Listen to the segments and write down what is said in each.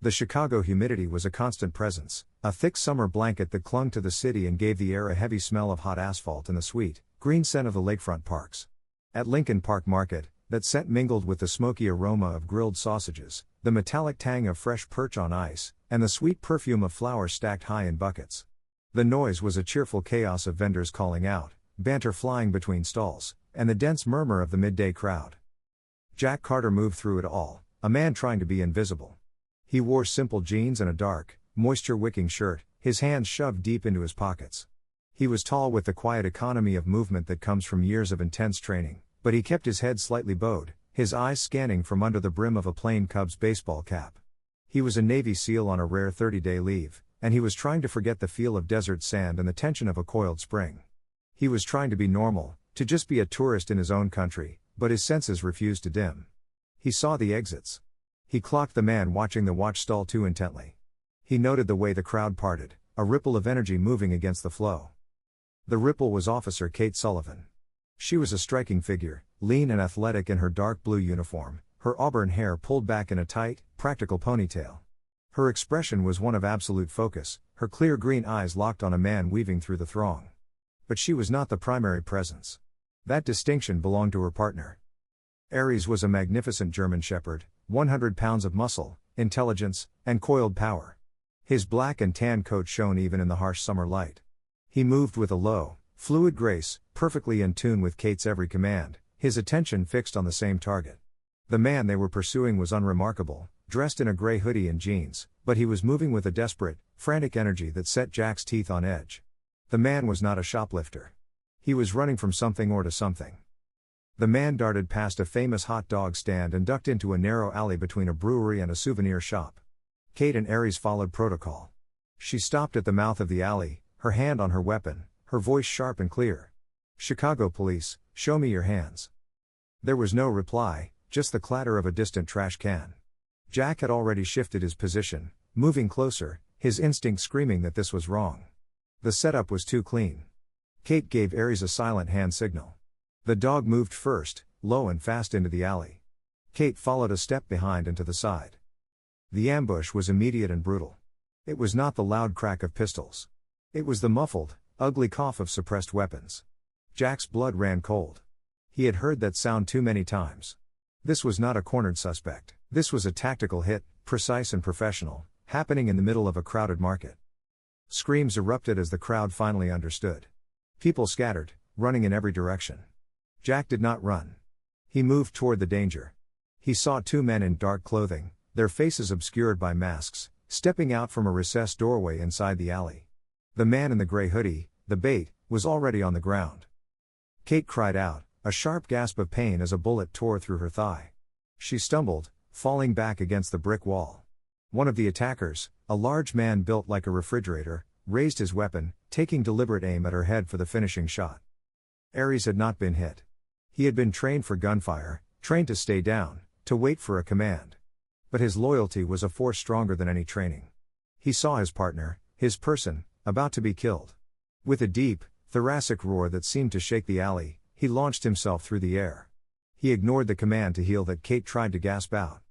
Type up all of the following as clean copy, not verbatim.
The Chicago humidity was a constant presence, a thick summer blanket that clung to the city and gave the air a heavy smell of hot asphalt and the sweet, green scent of the lakefront parks. At Lincoln Park Market, that scent mingled with the smoky aroma of grilled sausages, the metallic tang of fresh perch on ice, and the sweet perfume of flowers stacked high in buckets. The noise was a cheerful chaos of vendors calling out, banter flying between stalls, and the dense murmur of the midday crowd. Jack Carter moved through it all, a man trying to be invisible. He wore simple jeans and a dark, moisture-wicking shirt, his hands shoved deep into his pockets. He was tall with the quiet economy of movement that comes from years of intense training, but he kept his head slightly bowed, his eyes scanning from under the brim of a plain Cubs baseball cap. He was a Navy SEAL on a rare 30-day leave, and he was trying to forget the feel of desert sand and the tension of a coiled spring. He was trying to be normal, to just be a tourist in his own country, but his senses refused to dim. He saw the exits. He clocked the man watching the watch stall too intently. He noted the way the crowd parted, a ripple of energy moving against the flow. The ripple was Officer Kate Sullivan. She was a striking figure, lean and athletic in her dark blue uniform, her auburn hair pulled back in a tight, practical ponytail. Her expression was one of absolute focus, her clear green eyes locked on a man weaving through the throng. But she was not the primary presence. That distinction belonged to her partner. Aries was a magnificent German shepherd, 100 pounds of muscle, intelligence, and coiled power. His black and tan coat shone even in the harsh summer light. He moved with a low, fluid grace, perfectly in tune with Kate's every command, his attention fixed on the same target. The man they were pursuing was unremarkable, dressed in a gray hoodie and jeans, but he was moving with a desperate, frantic energy that set Jack's teeth on edge. The man was not a shoplifter. He was running from something or to something. The man darted past a famous hot dog stand and ducked into a narrow alley between a brewery and a souvenir shop. Kate and Aries followed protocol. She stopped at the mouth of the alley, her hand on her weapon, her voice sharp and clear. "Chicago police, show me your hands." There was no reply, just the clatter of a distant trash can. Jack had already shifted his position, moving closer, his instinct screaming that this was wrong. The setup was too clean. Kate gave Aries a silent hand signal. The dog moved first, low and fast into the alley. Kate followed a step behind and to the side. The ambush was immediate and brutal. It was not the loud crack of pistols. It was the muffled, ugly cough of suppressed weapons. Jack's blood ran cold. He had heard that sound too many times. This was not a cornered suspect. This was a tactical hit, precise and professional, happening in the middle of a crowded market. Screams erupted as the crowd finally understood. People scattered, running in every direction. Jack did not run. He moved toward the danger. He saw two men in dark clothing, their faces obscured by masks, stepping out from a recessed doorway inside the alley. The man in the gray hoodie, the bait, was already on the ground. Kate cried out, a sharp gasp of pain as a bullet tore through her thigh. She stumbled, falling back against the brick wall. One of the attackers, a large man built like a refrigerator, raised his weapon, taking deliberate aim at her head for the finishing shot. Aries had not been hit. He had been trained for gunfire, trained to stay down, to wait for a command. But his loyalty was a force stronger than any training. He saw his partner, his person, about to be killed. With a deep, thoracic roar that seemed to shake the alley, he launched himself through the air. He ignored the command to heal that Kate tried to gasp out.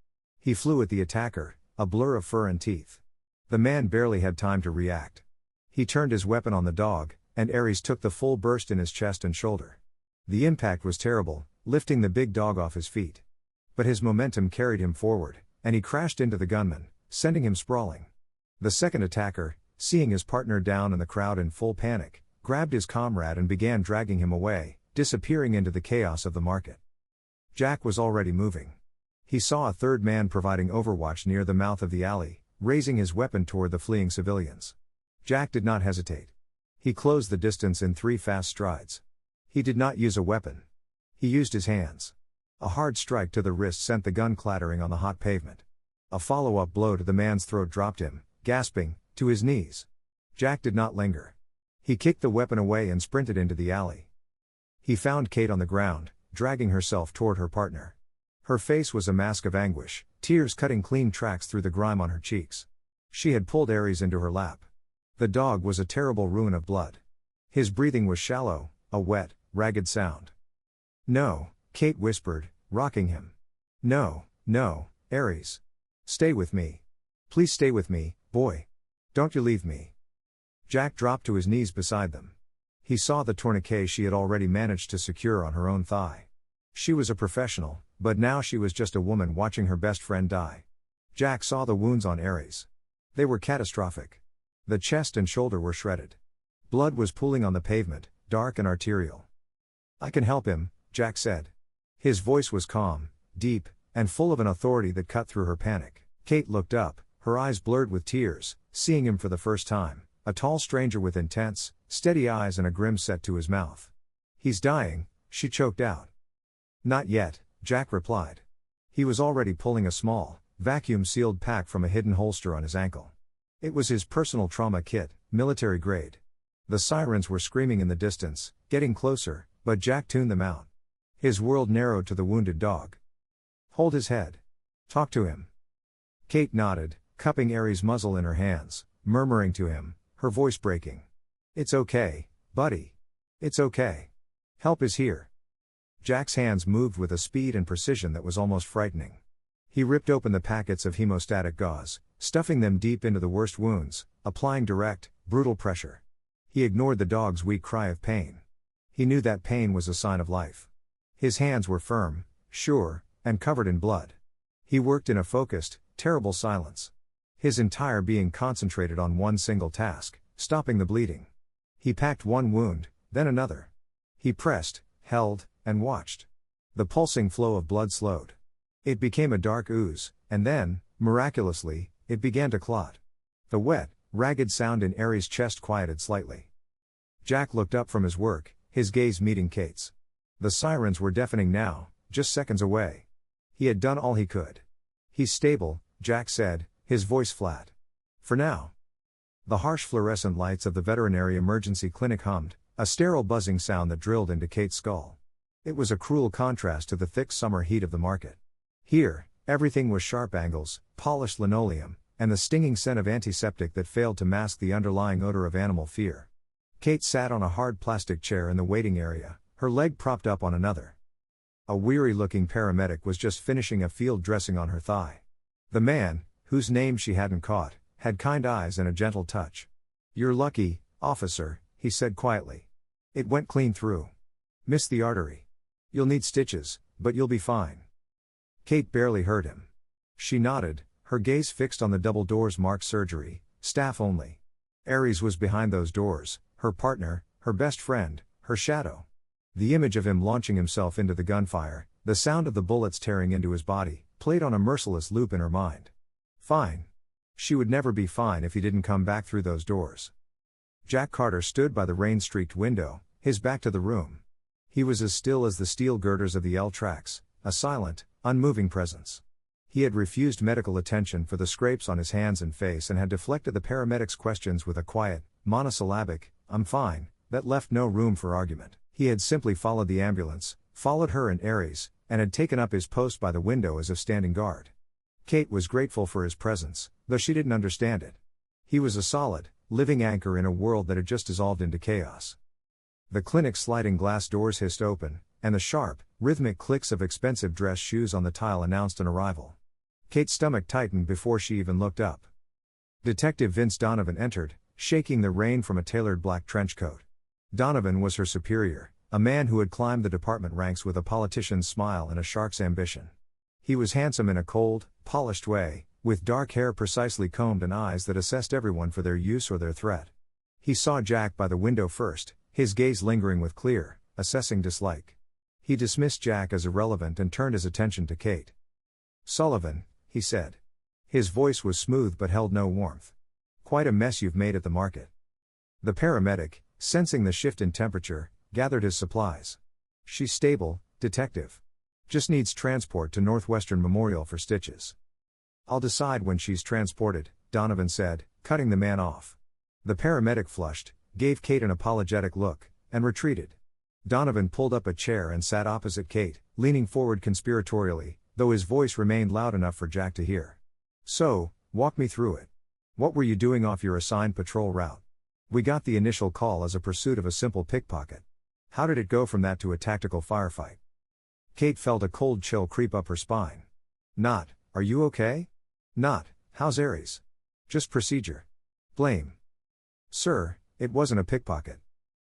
He flew at the attacker, a blur of fur and teeth. The man barely had time to react. He turned his weapon on the dog, and Aries took the full burst in his chest and shoulder. The impact was terrible, lifting the big dog off his feet. But his momentum carried him forward, and he crashed into the gunman, sending him sprawling. The second attacker, seeing his partner down and the crowd in full panic, grabbed his comrade and began dragging him away, disappearing into the chaos of the market. Jack was already moving. He saw a third man providing overwatch near the mouth of the alley, raising his weapon toward the fleeing civilians. Jack did not hesitate. He closed the distance in 3 fast strides. He did not use a weapon. He used his hands. A hard strike to the wrist sent the gun clattering on the hot pavement. A follow-up blow to the man's throat dropped him, gasping, to his knees. Jack did not linger. He kicked the weapon away and sprinted into the alley. He found Kate on the ground, dragging herself toward her partner. Her face was a mask of anguish, tears cutting clean tracks through the grime on her cheeks. She had pulled Aries into her lap. The dog was a terrible ruin of blood. His breathing was shallow, a wet, ragged sound. "No," Kate whispered, rocking him. "No, no, Aries. Stay with me. Please stay with me, boy. Don't you leave me. Jack dropped to his knees beside them. He saw the tourniquet she had already managed to secure on her own thigh. She was a professional, but now she was just a woman watching her best friend die. Jack saw the wounds on Ares. They were catastrophic. The chest and shoulder were shredded. Blood was pooling on the pavement, dark and arterial. I can help him, Jack said. His voice was calm, deep, and full of an authority that cut through her panic. Kate looked up, her eyes blurred with tears, seeing him for the first time, a tall stranger with intense, steady eyes and a grim set to his mouth. He's dying, she choked out. Not yet, Jack replied. He was already pulling a small, vacuum-sealed pack from a hidden holster on his ankle. It was his personal trauma kit, military grade. The sirens were screaming in the distance, getting closer, but Jack tuned them out. His world narrowed to the wounded dog. Hold his head. Talk to him. Kate nodded, cupping Ares' muzzle in her hands, murmuring to him, her voice breaking. It's okay, buddy. It's okay. Help is here. Jack's hands moved with a speed and precision that was almost frightening. He ripped open the packets of hemostatic gauze, stuffing them deep into the worst wounds, applying direct, brutal pressure. He ignored the dog's weak cry of pain. He knew that pain was a sign of life. His hands were firm, sure, and covered in blood. He worked in a focused, terrible silence. His entire being concentrated on one single task, stopping the bleeding. He packed one wound, then another. He pressed, held, and watched. The pulsing flow of blood slowed. It became a dark ooze, and then, miraculously, it began to clot. The wet, ragged sound in Ares' chest quieted slightly. Jack looked up from his work, his gaze meeting Kate's. The sirens were deafening now, just seconds away. He had done all he could. He's stable, Jack said, his voice flat. For now. The harsh fluorescent lights of the veterinary emergency clinic hummed, a sterile buzzing sound that drilled into Kate's skull. It was a cruel contrast to the thick summer heat of the market. Here, everything was sharp angles, polished linoleum, and the stinging scent of antiseptic that failed to mask the underlying odor of animal fear. Kate sat on a hard plastic chair in the waiting area, her leg propped up on another. A weary-looking paramedic was just finishing a field dressing on her thigh. The man, whose name she hadn't caught, had kind eyes and a gentle touch. You're lucky, officer, he said quietly. It went clean through. Missed the artery. You'll need stitches, but you'll be fine. Kate barely heard him. She nodded, her gaze fixed on the double doors marked surgery, staff only. Ares was behind those doors, her partner, her best friend, her shadow. The image of him launching himself into the gunfire, the sound of the bullets tearing into his body, played on a merciless loop in her mind. Fine. She would never be fine if he didn't come back through those doors. Jack Carter stood by the rain-streaked window, his back to the room. He was as still as the steel girders of the L tracks, a silent, unmoving presence. He had refused medical attention for the scrapes on his hands and face and had deflected the paramedics' questions with a quiet, monosyllabic, I'm fine, that left no room for argument. He had simply followed the ambulance, followed her and Ares, and had taken up his post by the window as if standing guard. Kate was grateful for his presence, though she didn't understand it. He was a solid, living anchor in a world that had just dissolved into chaos. The clinic's sliding glass doors hissed open, and the sharp, rhythmic clicks of expensive dress shoes on the tile announced an arrival. Kate's stomach tightened before she even looked up. Detective Vince Donovan entered, shaking the rain from a tailored black trench coat. Donovan was her superior, a man who had climbed the department ranks with a politician's smile and a shark's ambition. He was handsome in a cold, polished way, with dark hair precisely combed and eyes that assessed everyone for their use or their threat. He saw Jack by the window first, his gaze lingering with clear, assessing dislike. He dismissed Jack as irrelevant and turned his attention to Kate. Sullivan, he said. His voice was smooth but held no warmth. Quite a mess you've made at the market. The paramedic, sensing the shift in temperature, gathered his supplies. She's stable, detective. Just needs transport to Northwestern Memorial for stitches. I'll decide when she's transported, Donovan said, cutting the man off. The paramedic flushed, gave Kate an apologetic look, and retreated. Donovan pulled up a chair and sat opposite Kate, leaning forward conspiratorially, though his voice remained loud enough for Jack to hear. So, walk me through it. What were you doing off your assigned patrol route? We got the initial call as a pursuit of a simple pickpocket. How did it go from that to a tactical firefight? Kate felt a cold chill creep up her spine. Not, are you okay? Not, How's Aries? Just procedure. Blame. Sir, it wasn't a pickpocket.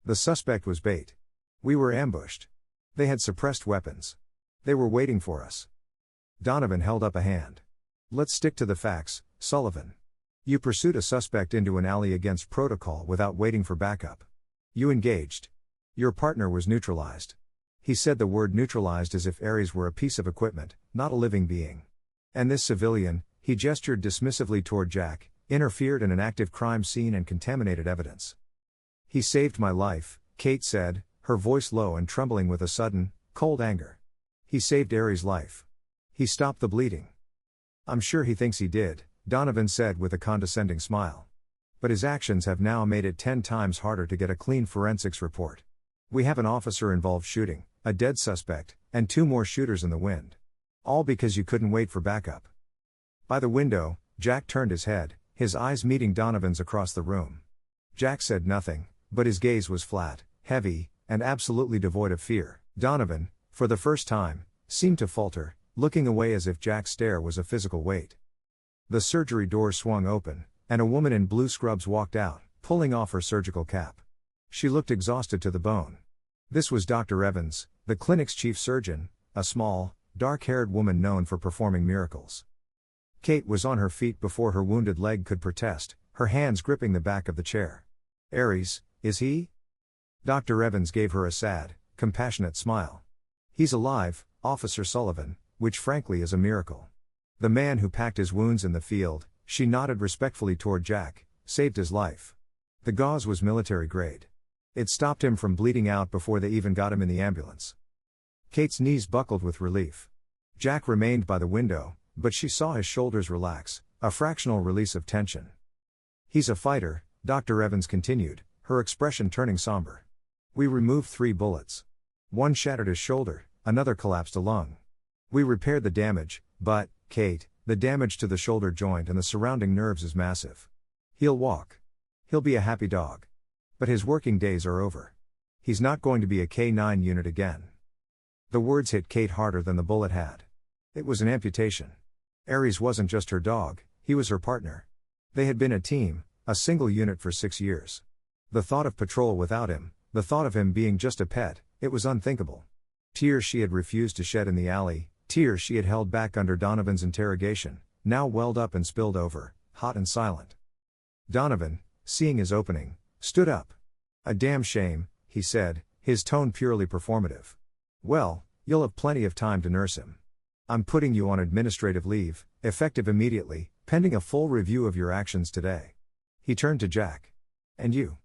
The suspect was bait. We were ambushed. They had suppressed weapons. They were waiting for us. Donovan held up a hand. Let's stick to the facts, Sullivan. You pursued a suspect into an alley against protocol without waiting for backup. You engaged. Your partner was neutralized. He said the word neutralized as if Aries were a piece of equipment, not a living being. And this civilian, he gestured dismissively toward Jack, interfered in an active crime scene and contaminated evidence. He saved my life, Kate said, her voice low and trembling with a sudden, cold anger. He saved Aries' life. He stopped the bleeding. I'm sure he thinks he did, Donovan said with a condescending smile. But his actions have now made it 10 times harder to get a clean forensics report. We have an officer-involved shooting, a dead suspect, and 2 more shooters in the wind. All because you couldn't wait for backup. By the window, Jack turned his head, his eyes meeting Donovan's across the room. Jack said nothing, but his gaze was flat, heavy, and absolutely devoid of fear. Donovan, for the first time, seemed to falter, looking away as if Jack's stare was a physical weight. The surgery door swung open, and a woman in blue scrubs walked out, pulling off her surgical cap. She looked exhausted to the bone. This was Dr. Evans, the clinic's chief surgeon, a small, dark-haired woman known for performing miracles. Kate was on her feet before her wounded leg could protest, her hands gripping the back of the chair. Aries, is he? Dr. Evans gave her a sad, compassionate smile. He's alive, Officer Sullivan, which frankly is a miracle. The man who packed his wounds in the field, she nodded respectfully toward Jack, saved his life. The gauze was military grade. It stopped him from bleeding out before they even got him in the ambulance. Kate's knees buckled with relief. Jack remained by the window, but she saw his shoulders relax, a fractional release of tension. He's a fighter, Dr. Evans continued, her expression turning somber. We removed 3 bullets. One shattered his shoulder, another collapsed a lung. We repaired the damage, but, Kate, the damage to the shoulder joint and the surrounding nerves is massive. He'll walk. He'll be a happy dog. But his working days are over. He's not going to be a K9 unit again. The words hit Kate harder than the bullet had. It was an amputation. Aries wasn't just her dog, he was her partner. They had been a team, a single unit for 6 years. The thought of patrol without him, the thought of him being just a pet, it was unthinkable. Tears she had refused to shed in the alley, tears she had held back under Donovan's interrogation, now welled up and spilled over, hot and silent. Donovan, seeing his opening, stood up. A damn shame, he said, his tone purely performative. Well, you'll have plenty of time to nurse him. I'm putting you on administrative leave, effective immediately, pending a full review of your actions today. He turned to Jack. And you.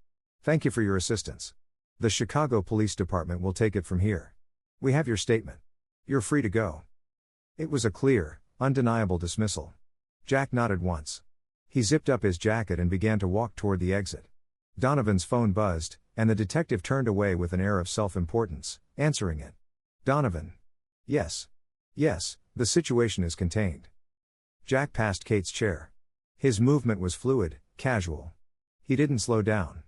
Thank you for your assistance. The Chicago Police Department will take it from here. We have your statement. You're free to go. It was a clear, undeniable dismissal. Jack nodded once. He zipped up his jacket and began to walk toward the exit. Donovan's phone buzzed, and the detective turned away with an air of self-importance, answering it. Donovan. Yes. Yes, the situation is contained. Jack passed Kate's chair. His movement was fluid, casual. He didn't slow down.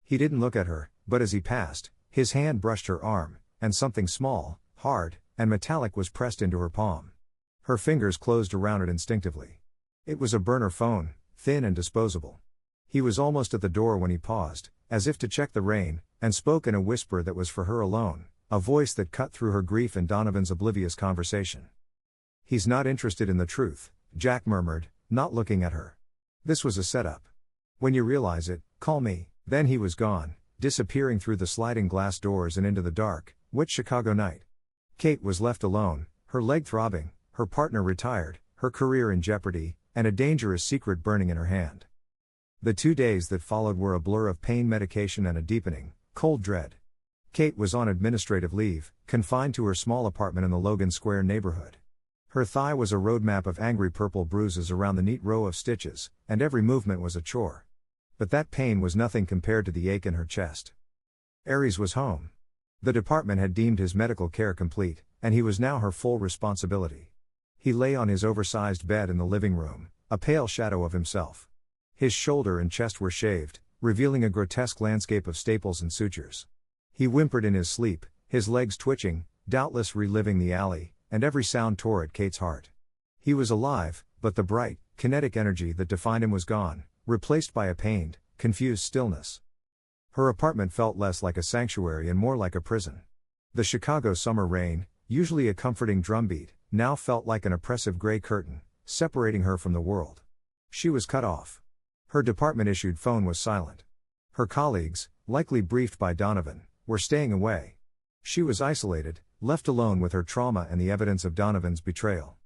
He didn't look at her, but as he passed, his hand brushed her arm, and something small, hard, and metallic was pressed into her palm. Her fingers closed around it instinctively. It was a burner phone, thin and disposable. He was almost at the door when he paused, as if to check the rain, and spoke in a whisper that was for her alone, a voice that cut through her grief and Donovan's oblivious conversation. He's not interested in the truth, Jack murmured, not looking at her. This was a setup. When you realize it, call me. Then he was gone, disappearing through the sliding glass doors and into the dark, wet Chicago night. Kate was left alone, her leg throbbing, her partner retired, her career in jeopardy, and a dangerous secret burning in her hand. The 2 days that followed were a blur of pain medication and a deepening, cold dread. Kate was on administrative leave, confined to her small apartment in the Logan Square neighborhood. Her thigh was a roadmap of angry purple bruises around the neat row of stitches, and every movement was a chore. But that pain was nothing compared to the ache in her chest. Aries was home. The department had deemed his medical care complete, and he was now her full responsibility. He lay on his oversized bed in the living room, a pale shadow of himself. His shoulder and chest were shaved, revealing a grotesque landscape of staples and sutures. He whimpered in his sleep, his legs twitching, doubtless reliving the alley, and every sound tore at Kate's heart. He was alive, but the bright, kinetic energy that defined him was gone, replaced by a pained, confused stillness. Her apartment felt less like a sanctuary and more like a prison. The Chicago summer rain, usually a comforting drumbeat, now felt like an oppressive gray curtain, separating her from the world. She was cut off. Her department-issued phone was silent. Her colleagues, likely briefed by Donovan, were staying away. She was isolated, left alone with her trauma and the evidence of Donovan's betrayal.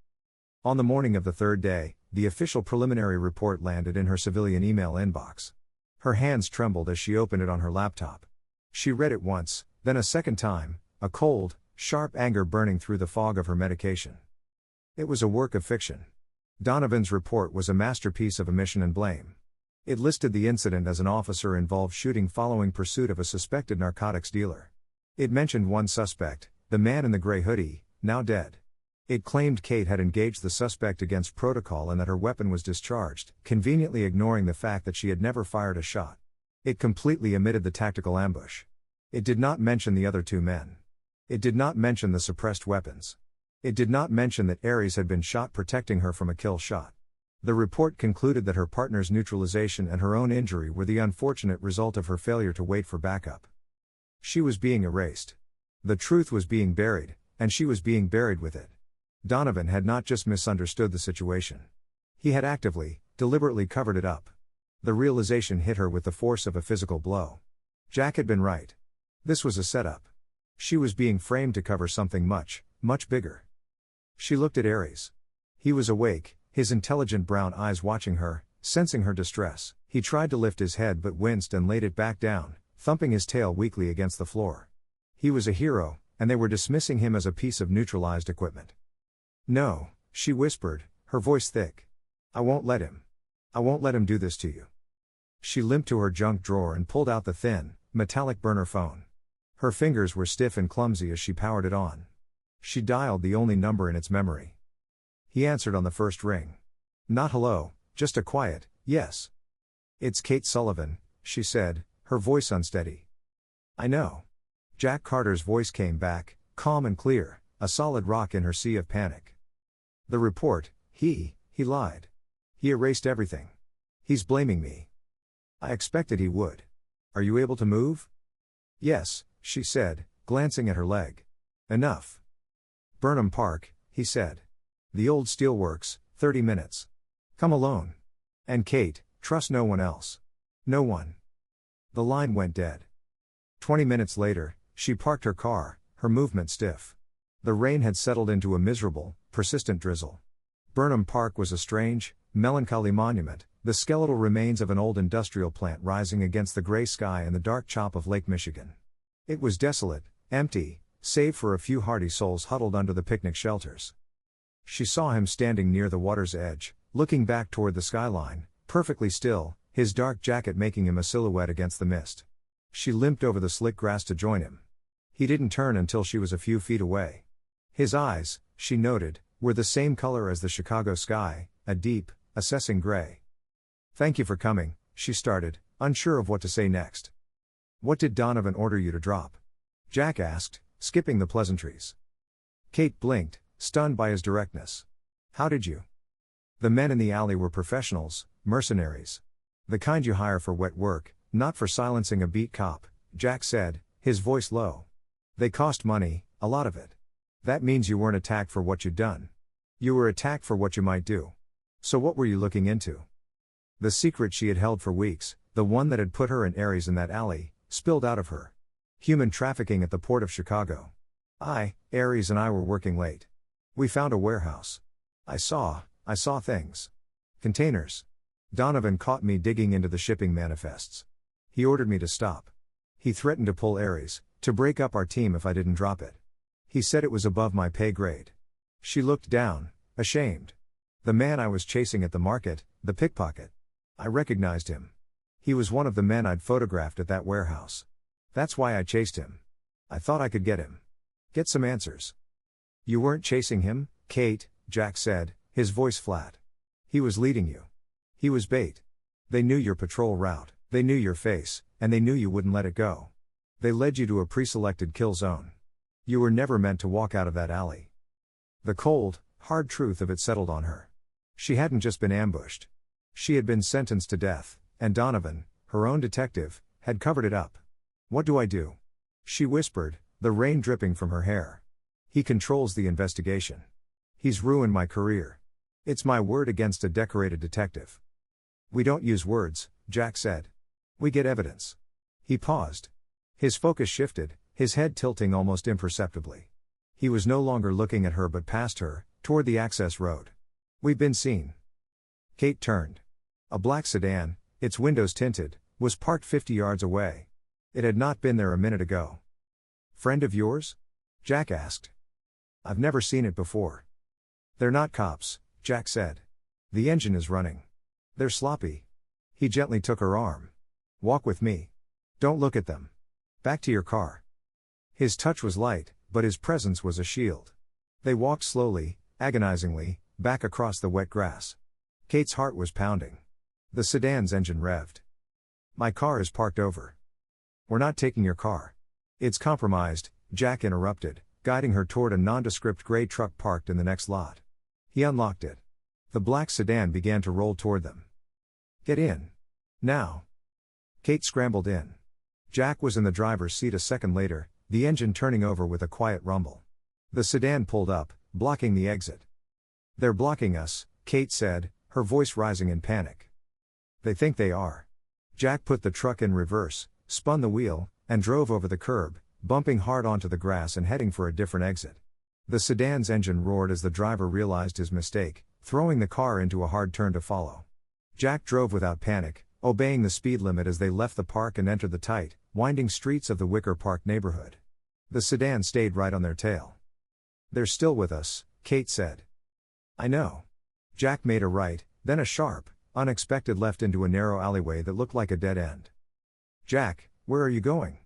On the morning of the third day, the official preliminary report landed in her civilian email inbox. Her hands trembled as she opened it on her laptop. She read it once, then a second time, a cold, sharp anger burning through the fog of her medication. It was a work of fiction. Donovan's report was a masterpiece of omission and blame. It listed the incident as an officer-involved shooting following pursuit of a suspected narcotics dealer. It mentioned one suspect, the man in the gray hoodie, now dead. It claimed Kate had engaged the suspect against protocol and that her weapon was discharged, conveniently ignoring the fact that she had never fired a shot. It completely omitted the tactical ambush. It did not mention the other two men. It did not mention the suppressed weapons. It did not mention that Aries had been shot protecting her from a kill shot. The report concluded that her partner's neutralization and her own injury were the unfortunate result of her failure to wait for backup. She was being erased. The truth was being buried, and she was being buried with it. Donovan had not just misunderstood the situation. He had actively, deliberately covered it up. The realization hit her with the force of a physical blow. Jack had been right. This was a setup. She was being framed to cover something much, much bigger. She looked at Aries. He was awake, his intelligent brown eyes watching her, sensing her distress. He tried to lift his head but winced and laid it back down, thumping his tail weakly against the floor. He was a hero, and they were dismissing him as a piece of neutralized equipment. "No," she whispered, her voice thick. "I won't let him. I won't let him do this to you." She limped to her junk drawer and pulled out the thin, metallic burner phone. Her fingers were stiff and clumsy as she powered it on. She dialed the only number in its memory. He answered on the first ring. Not hello, just a quiet, yes. "It's Kate Sullivan," she said, her voice unsteady. "I know." Jack Carter's voice came back, calm and clear, a solid rock in her sea of panic. "The report, he lied. He erased everything. He's blaming me. I expected he would. Are you able to move?" "Yes," she said, glancing at her leg. "Enough." "Burnham Park," he said. "The old steelworks, 30 minutes. Come alone. And Kate, trust no one else. No one." The line went dead. 20 minutes later, she parked her car, her movement stiff. The rain had settled into a miserable, persistent drizzle. Burnham Park was a strange, melancholy monument, the skeletal remains of an old industrial plant rising against the gray sky and the dark chop of Lake Michigan. It was desolate, empty, save for a few hardy souls huddled under the picnic shelters. She saw him standing near the water's edge, looking back toward the skyline, perfectly still, his dark jacket making him a silhouette against the mist. She limped over the slick grass to join him. He didn't turn until she was a few feet away. His eyes, she noted, were the same color as the Chicago sky, a deep, assessing gray. "Thank you for coming," she started, unsure of what to say next. "What did Donovan order you to drop?" Jack asked, skipping the pleasantries. Kate blinked, stunned by his directness. "How did you?" "The men in the alley were professionals, mercenaries. The kind you hire for wet work, not for silencing a beat cop," Jack said, his voice low. "They cost money, a lot of it. That means you weren't attacked for what you'd done. You were attacked for what you might do. So what were you looking into?" The secret she had held for weeks, the one that had put her and Aries in that alley, spilled out of her. Human trafficking at the port of Chicago. Aries and I were working late. We found a warehouse. I saw things. Containers. Donovan caught me digging into the shipping manifests. He ordered me to stop. He threatened to pull Aries, to break up our team if I didn't drop it. He said it was above my pay grade. She looked down, ashamed. The man I was chasing at the market, the pickpocket. I recognized him. He was one of the men I'd photographed at that warehouse. That's why I chased him. I thought I could get him. Get some answers. "You weren't chasing him, Kate," Jack said, his voice flat. "He was leading you. He was bait. They knew your patrol route, they knew your face, and they knew you wouldn't let it go. They led you to a pre-selected kill zone. You were never meant to walk out of that alley." The cold, hard truth of it settled on her. She hadn't just been ambushed. She had been sentenced to death, and Donovan, her own detective, had covered it up. "What do I do?" she whispered, the rain dripping from her hair. "He controls the investigation. He's ruined my career. It's my word against a decorated detective." "We don't use words," Jack said. "We get evidence." He paused. His focus shifted, his head tilting almost imperceptibly. He was no longer looking at her but past her, toward the access road. "We've been seen." Kate turned. A black sedan, its windows tinted, was parked 50 yards away. It had not been there a minute ago. "Friend of yours?" Jack asked. "I've never seen it before." "They're not cops," Jack said. "The engine is running. They're sloppy." He gently took her arm. "Walk with me. Don't look at them. Back to your car." His touch was light, but his presence was a shield. They walked slowly, agonizingly, back across the wet grass. Kate's heart was pounding. The sedan's engine revved. "My car is parked over." "We're not taking your car. It's compromised," Jack interrupted, guiding her toward a nondescript gray truck parked in the next lot. He unlocked it. The black sedan began to roll toward them. "Get in. Now." Kate scrambled in. Jack was in the driver's seat a second later, the engine turning over with a quiet rumble. The sedan pulled up, blocking the exit. "They're blocking us," Kate said, her voice rising in panic. "They think they are." Jack put the truck in reverse, spun the wheel, and drove over the curb, bumping hard onto the grass and heading for a different exit. The sedan's engine roared as the driver realized his mistake, throwing the car into a hard turn to follow. Jack drove without panic, obeying the speed limit as they left the park and entered the tight, winding streets of the Wicker Park neighborhood. The sedan stayed right on their tail. "They're still with us," Kate said. "I know." Jack made a right, then a sharp, unexpected left into a narrow alleyway that looked like a dead end. "Jack, where are you going?"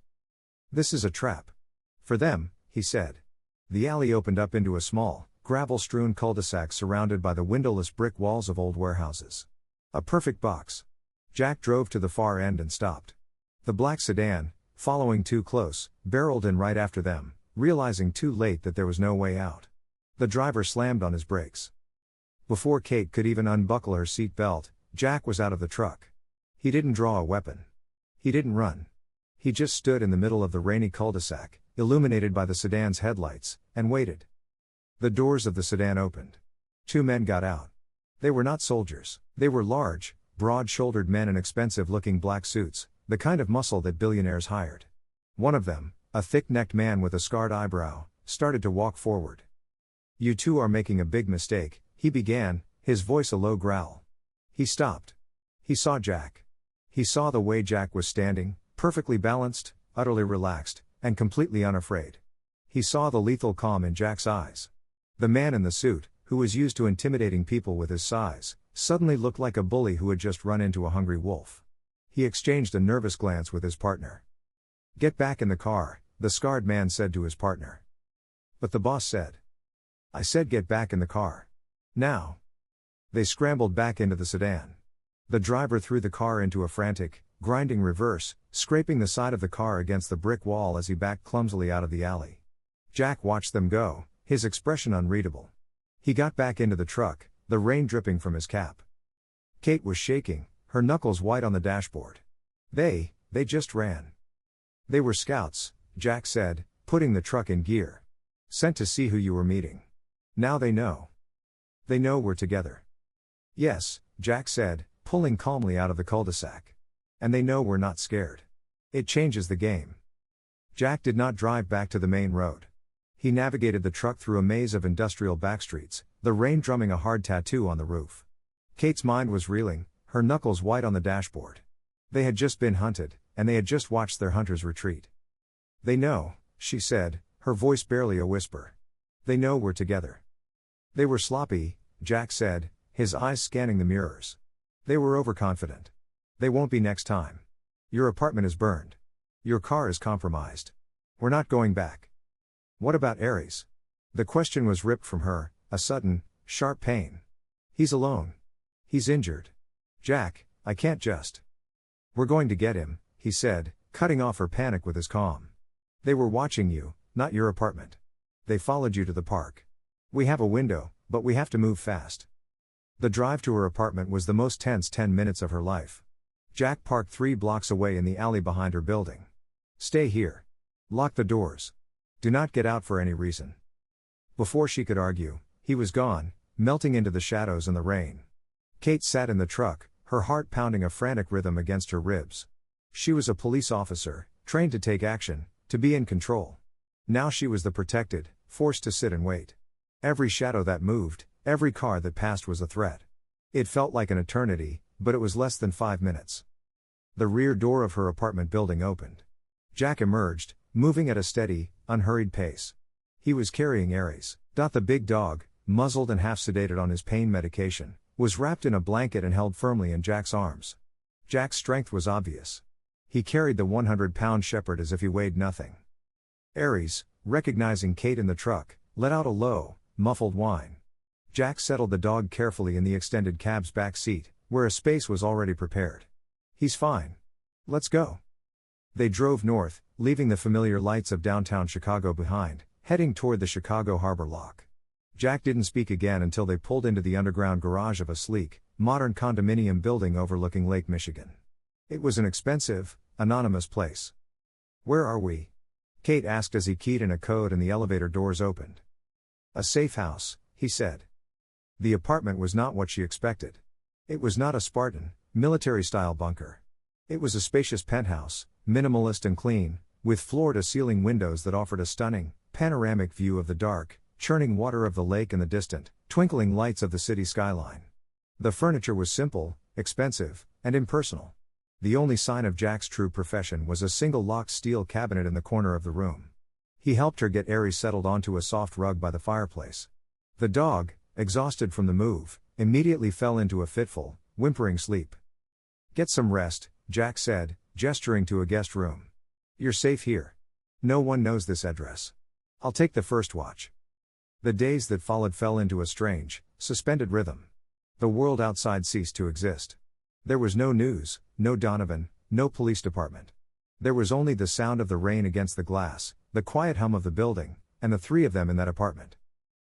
"This is a trap. For them," he said. The alley opened up into a small, gravel-strewn cul-de-sac surrounded by the windowless brick walls of old warehouses. A perfect box. Jack drove to the far end and stopped. The black sedan, following too close, barreled in right after them, realizing too late that there was no way out. The driver slammed on his brakes. Before Kate could even unbuckle her seat belt, Jack was out of the truck. He didn't draw a weapon. He didn't run. He just stood in the middle of the rainy cul-de-sac, illuminated by the sedan's headlights, and waited. The doors of the sedan opened. Two men got out. They were not soldiers. They were large, broad-shouldered men in expensive-looking black suits, the kind of muscle that billionaires hired. One of them, a thick-necked man with a scarred eyebrow, started to walk forward. "You two are making a big mistake," he began, his voice a low growl. He stopped. He saw Jack. He saw the way Jack was standing, perfectly balanced, utterly relaxed, and completely unafraid. He saw the lethal calm in Jack's eyes. The man in the suit, who was used to intimidating people with his size, suddenly looked like a bully who had just run into a hungry wolf. He exchanged a nervous glance with his partner. "Get back in the car," the scarred man said to his partner. "But the boss said." "I said get back in the car. Now." They scrambled back into the sedan. The driver threw the car into a frantic, grinding reverse, scraping the side of the car against the brick wall as he backed clumsily out of the alley. Jack watched them go, his expression unreadable. He got back into the truck, the rain dripping from his cap. Kate was shaking, her knuckles white on the dashboard. They just ran. "They were scouts," Jack said, putting the truck in gear. "Sent to see who you were meeting. Now they know. They know we're together." "Yes," Jack said, pulling calmly out of the cul-de-sac. "And they know we're not scared. It changes the game." Jack did not drive back to the main road. He navigated the truck through a maze of industrial backstreets, the rain drumming a hard tattoo on the roof. Kate's mind was reeling, her knuckles white on the dashboard. They had just been hunted, and they had just watched their hunters retreat. "They know," she said, her voice barely a whisper. "They know we're together." "They were sloppy," Jack said, his eyes scanning the mirrors. "They were overconfident. They won't be next time. Your apartment is burned. Your car is compromised. We're not going back." "What about Aries?" The question was ripped from her, a sudden, sharp pain. "He's alone. He's injured. Jack, I can't just." "We're going to get him," he said, cutting off her panic with his calm. "They were watching you, not your apartment. They followed you to the park. We have a window, but we have to move fast." The drive to her apartment was the most tense 10 minutes of her life. Jack parked 3 blocks away in the alley behind her building. Stay here. Lock the doors. Do not get out for any reason. Before she could argue, he was gone, melting into the shadows and the rain. Kate sat in the truck, her heart pounding a frantic rhythm against her ribs. She was a police officer, trained to take action, to be in control. Now she was the protected, forced to sit and wait. Every shadow that moved, every car that passed was a threat. It felt like an eternity, but it was less than 5 minutes. The rear door of her apartment building opened. Jack emerged, moving at a steady, unhurried pace. He was carrying Aries. The big dog, muzzled and half sedated on his pain medication, was wrapped in a blanket and held firmly in Jack's arms. Jack's strength was obvious. He carried the 100-pound shepherd as if he weighed nothing. Aries, recognizing Kate in the truck, let out a low, muffled whine. Jack settled the dog carefully in the extended cab's back seat, where a space was already prepared. He's fine. Let's go. They drove north, leaving the familiar lights of downtown Chicago behind, heading toward the Chicago Harbor Lock. Jack didn't speak again until they pulled into the underground garage of a sleek, modern condominium building overlooking Lake Michigan. It was an expensive, anonymous place. Where are we? Kate asked as he keyed in a code and the elevator doors opened. A safe house, he said. The apartment was not what she expected. It was not a Spartan, military-style bunker. It was a spacious penthouse, minimalist and clean, with floor-to-ceiling windows that offered a stunning, panoramic view of the dark, churning water of the lake and the distant, twinkling lights of the city skyline. The furniture was simple, expensive, and impersonal. The only sign of Jack's true profession was a single locked steel cabinet in the corner of the room. He helped her get Aries settled onto a soft rug by the fireplace. The dog, exhausted from the move, immediately fell into a fitful, whimpering sleep. Get some rest, Jack said, gesturing to a guest room. You're safe here. No one knows this address. I'll take the first watch. The days that followed fell into a strange, suspended rhythm. The world outside ceased to exist. There was no news, no Donovan, no police department. There was only the sound of the rain against the glass, the quiet hum of the building, and the 3 of them in that apartment.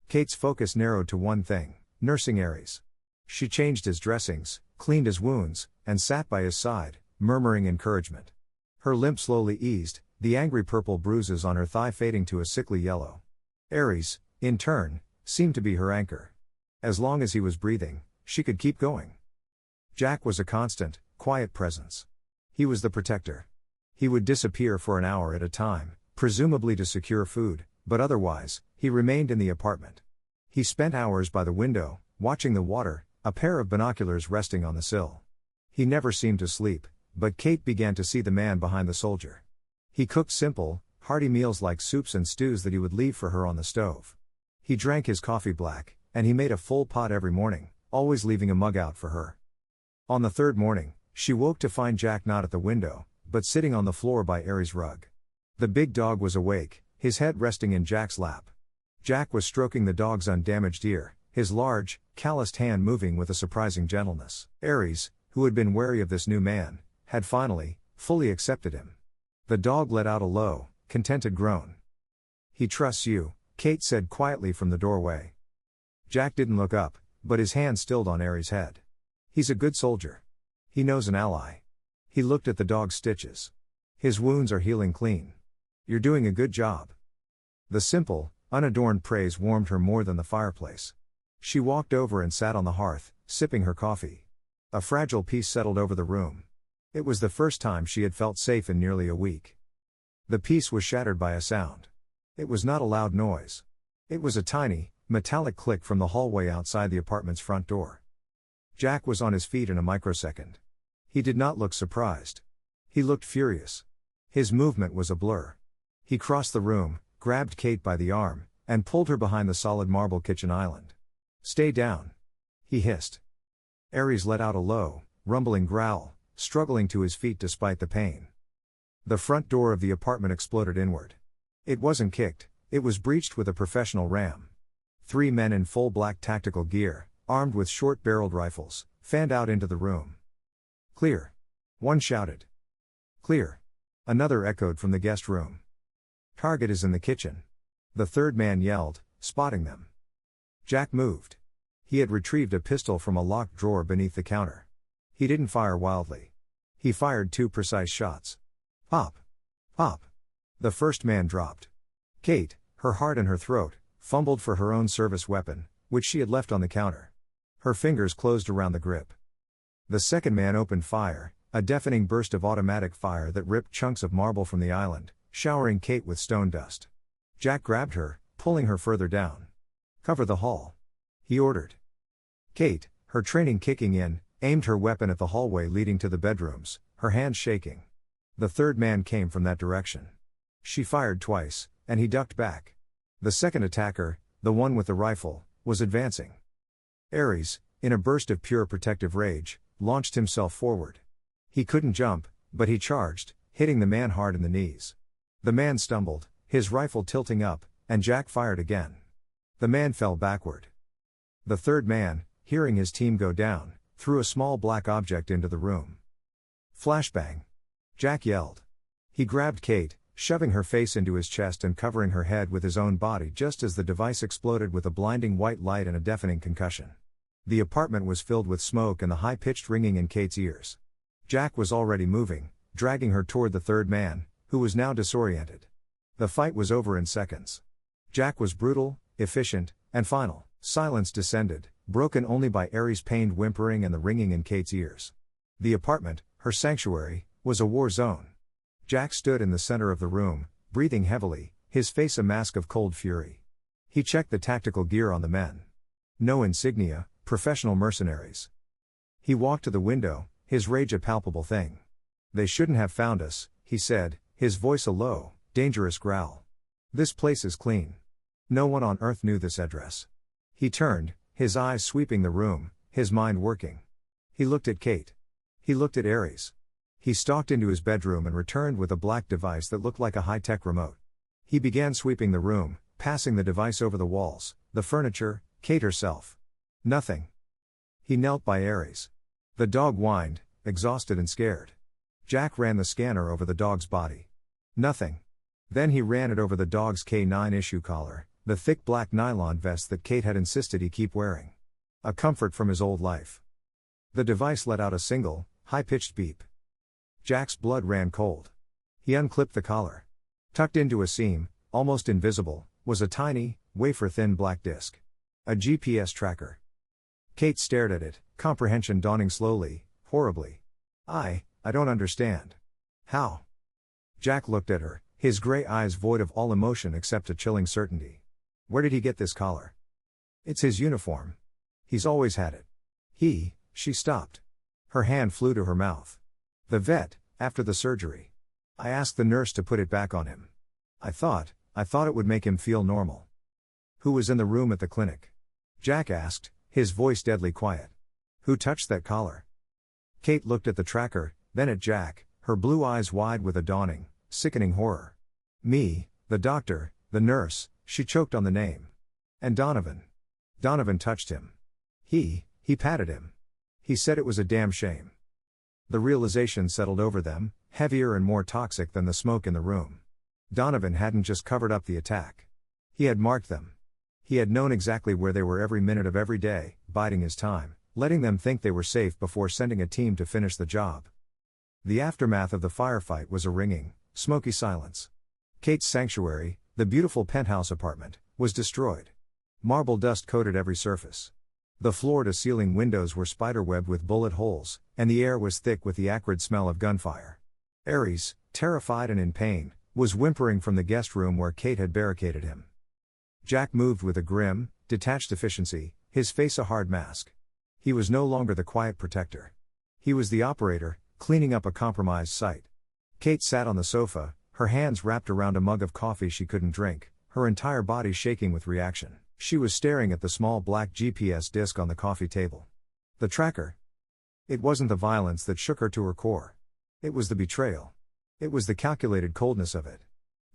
Kate's focus narrowed to one thing: nursing Aries. She changed his dressings, cleaned his wounds, and sat by his side, murmuring encouragement. Her limp slowly eased, the angry purple bruises on her thigh fading to a sickly yellow. Aries, in turn, seemed to be her anchor. As long as he was breathing, she could keep going. Jack was a constant, quiet presence. He was the protector. He would disappear for an hour at a time, presumably to secure food, but otherwise, he remained in the apartment. He spent hours by the window, watching the water, a pair of binoculars resting on the sill. He never seemed to sleep, but Kate began to see the man behind the soldier. He cooked simple, hearty meals like soups and stews that he would leave for her on the stove. He drank his coffee black, and he made a full pot every morning, always leaving a mug out for her. On the 3rd morning, she woke to find Jack not at the window, but sitting on the floor by Aries' rug. The big dog was awake, his head resting in Jack's lap. Jack was stroking the dog's undamaged ear, his large, calloused hand moving with a surprising gentleness. Aries, who had been wary of this new man, had finally, fully accepted him. The dog let out a low, contented groan. He trusts you, Kate said quietly from the doorway. Jack didn't look up, but his hand stilled on Aries' head. He's a good soldier. He knows an ally. He looked at the dog's stitches. His wounds are healing clean. You're doing a good job. The simple, unadorned praise warmed her more than the fireplace. She walked over and sat on the hearth, sipping her coffee. A fragile peace settled over the room. It was the first time she had felt safe in nearly a week. The peace was shattered by a sound. It was not a loud noise. It was a tiny, metallic click from the hallway outside the apartment's front door. Jack was on his feet in a microsecond. He did not look surprised. He looked furious. His movement was a blur. He crossed the room, grabbed Kate by the arm, and pulled her behind the solid marble kitchen island. Stay down. He hissed. Aries let out a low, rumbling growl, struggling to his feet despite the pain. The front door of the apartment exploded inward. It wasn't kicked, it was breached with a professional ram. 3 men in full black tactical gear, armed with short-barreled rifles, fanned out into the room. Clear. One shouted. Clear. Another echoed from the guest room. Target is in the kitchen. The 3rd man yelled, spotting them. Jack moved. He had retrieved a pistol from a locked drawer beneath the counter. He didn't fire wildly. He fired 2 precise shots. Pop! Pop! The first man dropped. Kate, her heart in her throat, fumbled for her own service weapon, which she had left on the counter. Her fingers closed around the grip. The second man opened fire, a deafening burst of automatic fire that ripped chunks of marble from the island, showering Kate with stone dust. Jack grabbed her, pulling her further down. Cover the hall, he ordered. Kate, her training kicking in, aimed her weapon at the hallway leading to the bedrooms, her hands shaking. The third man came from that direction. She fired twice, and he ducked back. The second attacker, the one with the rifle, was advancing. Ares, in a burst of pure protective rage, launched himself forward. He couldn't jump, but he charged, hitting the man hard in the knees. The man stumbled, his rifle tilting up, and Jack fired again. The man fell backward. The third man, hearing his team go down, threw a small black object into the room. Flashbang! Jack yelled. He grabbed Kate, shoving her face into his chest and covering her head with his own body just as the device exploded with a blinding white light and a deafening concussion. The apartment was filled with smoke and the high-pitched ringing in Kate's ears. Jack was already moving, dragging her toward the third man, who was now disoriented. The fight was over in seconds. Jack was brutal, efficient, and final. Silence descended, broken only by Ares' pained whimpering and the ringing in Kate's ears. The apartment, her sanctuary, was a war zone. Jack stood in the center of the room, breathing heavily, his face a mask of cold fury. He checked the tactical gear on the men. No insignia, professional mercenaries. He walked to the window, his rage a palpable thing. They shouldn't have found us, he said, his voice a low, dangerous growl. This place is clean. No one on earth knew this address. He turned, his eyes sweeping the room, his mind working. He looked at Kate. He looked at Ares. He stalked into his bedroom and returned with a black device that looked like a high-tech remote. He began sweeping the room, passing the device over the walls, the furniture, Kate herself. Nothing. He knelt by Ares. The dog whined, exhausted and scared. Jack ran the scanner over the dog's body. Nothing. Then he ran it over the dog's K9 issue collar, the thick black nylon vest that Kate had insisted he keep wearing. A comfort from his old life. The device let out a single, high-pitched beep. Jack's blood ran cold. He unclipped the collar. Tucked into a seam, almost invisible, was a tiny, wafer-thin black disc. A GPS tracker. Kate stared at it, comprehension dawning slowly, horribly. I don't understand. How? Jack looked at her, his gray eyes void of all emotion except a chilling certainty. Where did he get this collar? It's his uniform. He's always had it. She stopped. Her hand flew to her mouth. The vet, after the surgery. I asked the nurse to put it back on him. I thought it would make him feel normal. Who was in the room at the clinic? Jack asked, his voice deadly quiet. Who touched that collar? Kate looked at the tracker, then at Jack, her blue eyes wide with a dawning, sickening horror. Me, the doctor, the nurse, she choked on the name. And Donovan. Donovan touched him. He patted him. He said it was a damn shame. The realization settled over them, heavier and more toxic than the smoke in the room. Donovan hadn't just covered up the attack. He had marked them. He had known exactly where they were every minute of every day, biding his time, letting them think they were safe before sending a team to finish the job. The aftermath of the firefight was a ringing, smoky silence. Kate's sanctuary, the beautiful penthouse apartment, was destroyed. Marble dust coated every surface. The floor-to-ceiling windows were spiderwebbed with bullet holes, and the air was thick with the acrid smell of gunfire. Ares, terrified and in pain, was whimpering from the guest room where Kate had barricaded him. Jack moved with a grim, detached efficiency, his face a hard mask. He was no longer the quiet protector. He was the operator, cleaning up a compromised site. Kate sat on the sofa, her hands wrapped around a mug of coffee she couldn't drink, her entire body shaking with reaction. She was staring at the small black GPS disc on the coffee table. The tracker. It wasn't the violence that shook her to her core. It was the betrayal. It was the calculated coldness of it.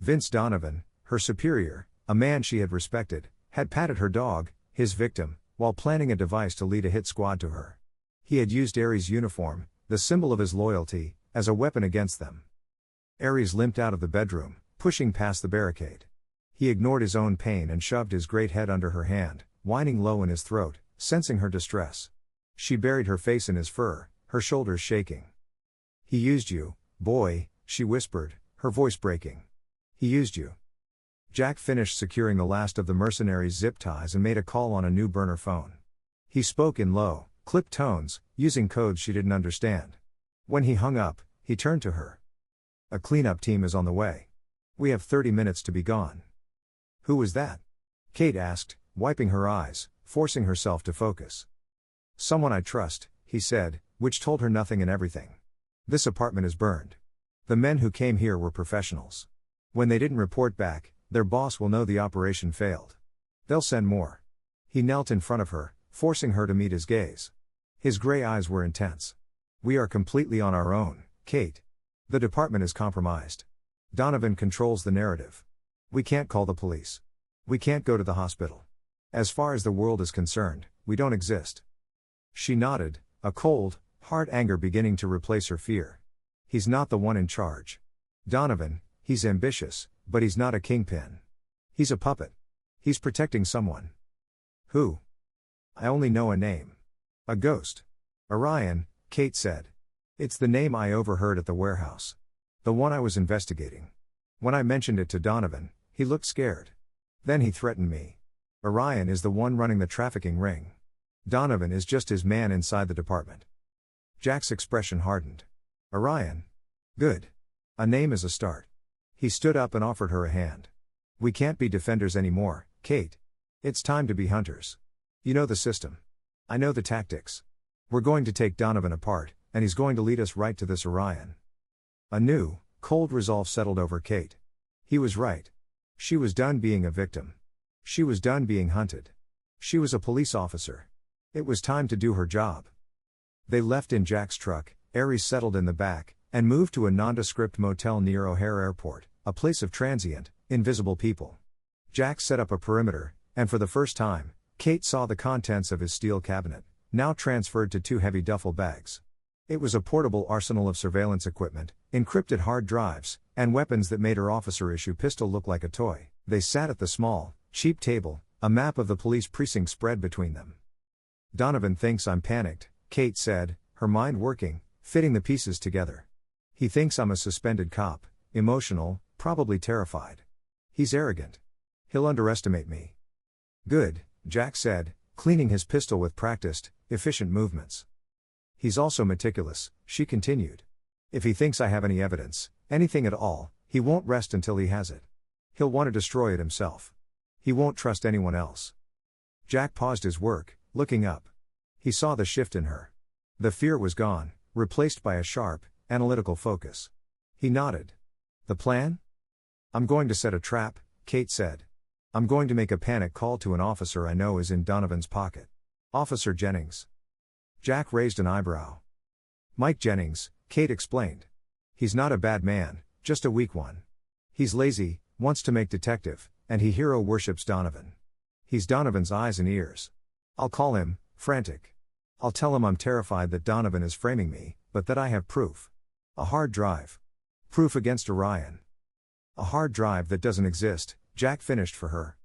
Vince Donovan, her superior, a man she had respected, had patted her dog, his victim, while planning a device to lead a hit squad to her. He had used Ares' uniform, the symbol of his loyalty, as a weapon against them. Ares limped out of the bedroom, pushing past the barricade. He ignored his own pain and shoved his great head under her hand, whining low in his throat, sensing her distress. She buried her face in his fur, her shoulders shaking. "He used you, boy," she whispered, her voice breaking. "He used you." Jack finished securing the last of the mercenaries' zip ties and made a call on a new burner phone. He spoke in low, clipped tones, using codes she didn't understand. When he hung up, he turned to her. "A cleanup team is on the way. We have 30 minutes to be gone." "Who was that?" Kate asked, wiping her eyes, forcing herself to focus. "Someone I trust," he said, which told her nothing and everything. "This apartment is burned. The men who came here were professionals. When they didn't report back, their boss will know the operation failed. They'll send more." He knelt in front of her, forcing her to meet his gaze. His gray eyes were intense. "We are completely on our own, Kate. The department is compromised. Donovan controls the narrative. We can't call the police. We can't go to the hospital. As far as the world is concerned, we don't exist." She nodded, a cold, hard anger beginning to replace her fear. He's not the one in charge. Donovan, he's ambitious, but he's not a kingpin. He's a puppet. He's protecting someone. "Who?" "I only know a name. A ghost." "Orion," Kate said. "It's the name I overheard at the warehouse. The one I was investigating. When I mentioned it to Donovan, he looked scared. Then he threatened me. Orion is the one running the trafficking ring. Donovan is just his man inside the department." Jack's expression hardened. "Orion. Good. A name is a start." He stood up and offered her a hand. "We can't be defenders anymore, Kate. It's time to be hunters. You know the system. I know the tactics. We're going to take Donovan apart, and he's going to lead us right to this Orion." A new, cold resolve settled over Kate. He was right. She was done being a victim. She was done being hunted. She was a police officer. It was time to do her job. They left in Jack's truck, Aries settled in the back, and moved to a nondescript motel near O'Hare Airport, a place of transient, invisible people. Jack set up a perimeter, and for the first time, Kate saw the contents of his steel cabinet, now transferred to 2 heavy duffel bags. It was a portable arsenal of surveillance equipment, encrypted hard drives, and weapons that made her officer-issue pistol look like a toy. They sat at the small, cheap table, a map of the police precinct spread between them. "Donovan thinks I'm panicked," Kate said, her mind working, fitting the pieces together. "He thinks I'm a suspended cop, emotional, probably terrified. He's arrogant. He'll underestimate me." "Good," Jack said, cleaning his pistol with practiced, efficient movements. "He's also meticulous," she continued. "If he thinks I have any evidence, anything at all, he won't rest until he has it. He'll want to destroy it himself. He won't trust anyone else." Jack paused his work, looking up. He saw the shift in her. The fear was gone, replaced by a sharp, analytical focus. He nodded. "The plan?" "I'm going to set a trap," Kate said. "I'm going to make a panic call to an officer I know is in Donovan's pocket. Officer Jennings." Jack raised an eyebrow. "Mike Jennings," Kate explained. "He's not a bad man, just a weak one. He's lazy, wants to make detective, and he hero worships Donovan. He's Donovan's eyes and ears. I'll call him, frantic. I'll tell him I'm terrified that Donovan is framing me, but that I have proof. A hard drive. Proof against Orion." "A hard drive that doesn't exist," Jack finished for her.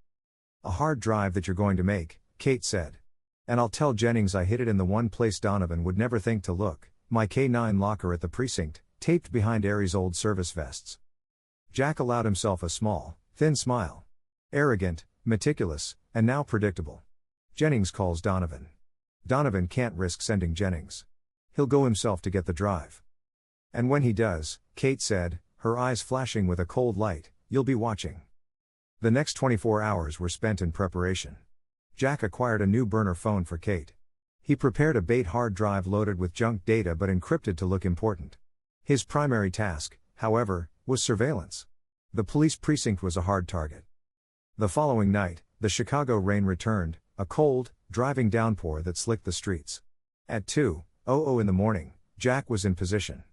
"A hard drive that you're going to make," Kate said. "And I'll tell Jennings I hid it in the one place Donovan would never think to look, my K9 locker at the precinct, taped behind Aries' old service vests." Jack allowed himself a small, thin smile. Arrogant, meticulous, and now predictable. Jennings calls Donovan. Donovan can't risk sending Jennings. He'll go himself to get the drive. "And when he does," Kate said, her eyes flashing with a cold light, "you'll be watching." The next 24 hours were spent in preparation. Jack acquired a new burner phone for Kate. He prepared a bait hard drive loaded with junk data but encrypted to look important. His primary task, however, was surveillance. The police precinct was a hard target. The following night, the Chicago rain returned, a cold, driving downpour that slicked the streets. At 2:00 in the morning, Jack was in position.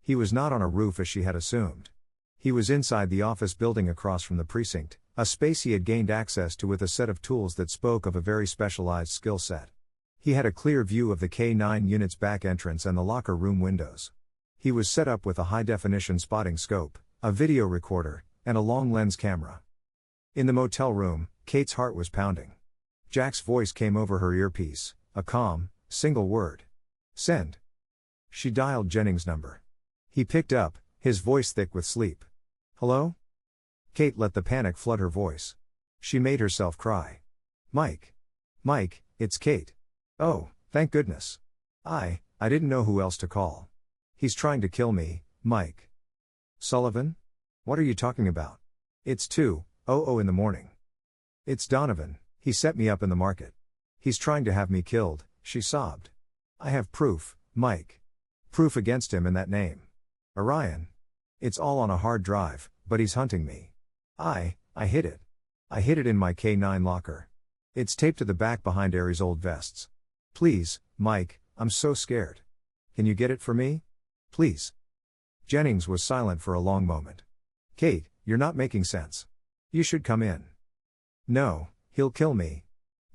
He was not on a roof as she had assumed. He was inside the office building across from the precinct, a space he had gained access to with a set of tools that spoke of a very specialized skill set. He had a clear view of the K9 unit's back entrance and the locker room windows. He was set up with a high-definition spotting scope, a video recorder, and a long-lens camera. In the motel room, Kate's heart was pounding. Jack's voice came over her earpiece, a calm, single word. Send. She dialed Jennings' number. He picked up, his voice thick with sleep. Hello? Kate let the panic flood her voice. She made herself cry. Mike. Mike, it's Kate. Oh, thank goodness. I didn't know who else to call. He's trying to kill me, Mike. Sullivan? What are you talking about? It's 2:00 in the morning. It's Donovan, he set me up in the market. He's trying to have me killed, she sobbed. I have proof, Mike. Proof against him in that name. Orion. It's all on a hard drive, but he's hunting me. I hid it. I hid it in my K9 locker. It's taped to the back behind Aries' old vests. Please, Mike, I'm so scared. Can you get it for me? Please. Jennings was silent for a long moment. Kate, you're not making sense. You should come in. No, he'll kill me.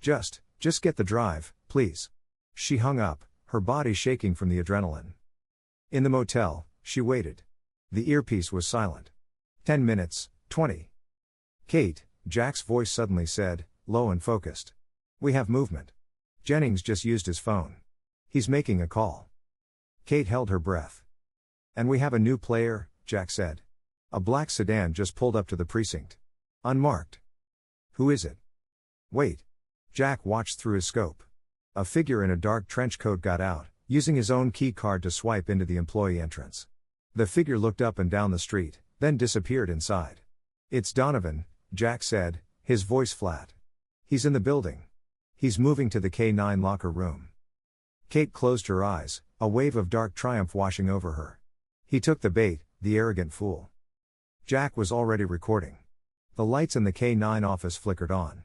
Just get the drive, please. She hung up, her body shaking from the adrenaline. In the motel, she waited. The earpiece was silent. 10 minutes, 20. Kate, Jack's voice suddenly said, low and focused. We have movement. Jennings just used his phone. He's making a call. Kate held her breath. And we have a new player, Jack said. A black sedan just pulled up to the precinct. Unmarked. Who is it? Wait. Jack watched through his scope. A figure in a dark trench coat got out, using his own key card to swipe into the employee entrance. The figure looked up and down the street, then disappeared inside. It's Donovan, Jack said, his voice flat. He's in the building. He's moving to the K9 locker room. Kate closed her eyes, a wave of dark triumph washing over her. He took the bait, the arrogant fool. Jack was already recording. The lights in the K9 office flickered on.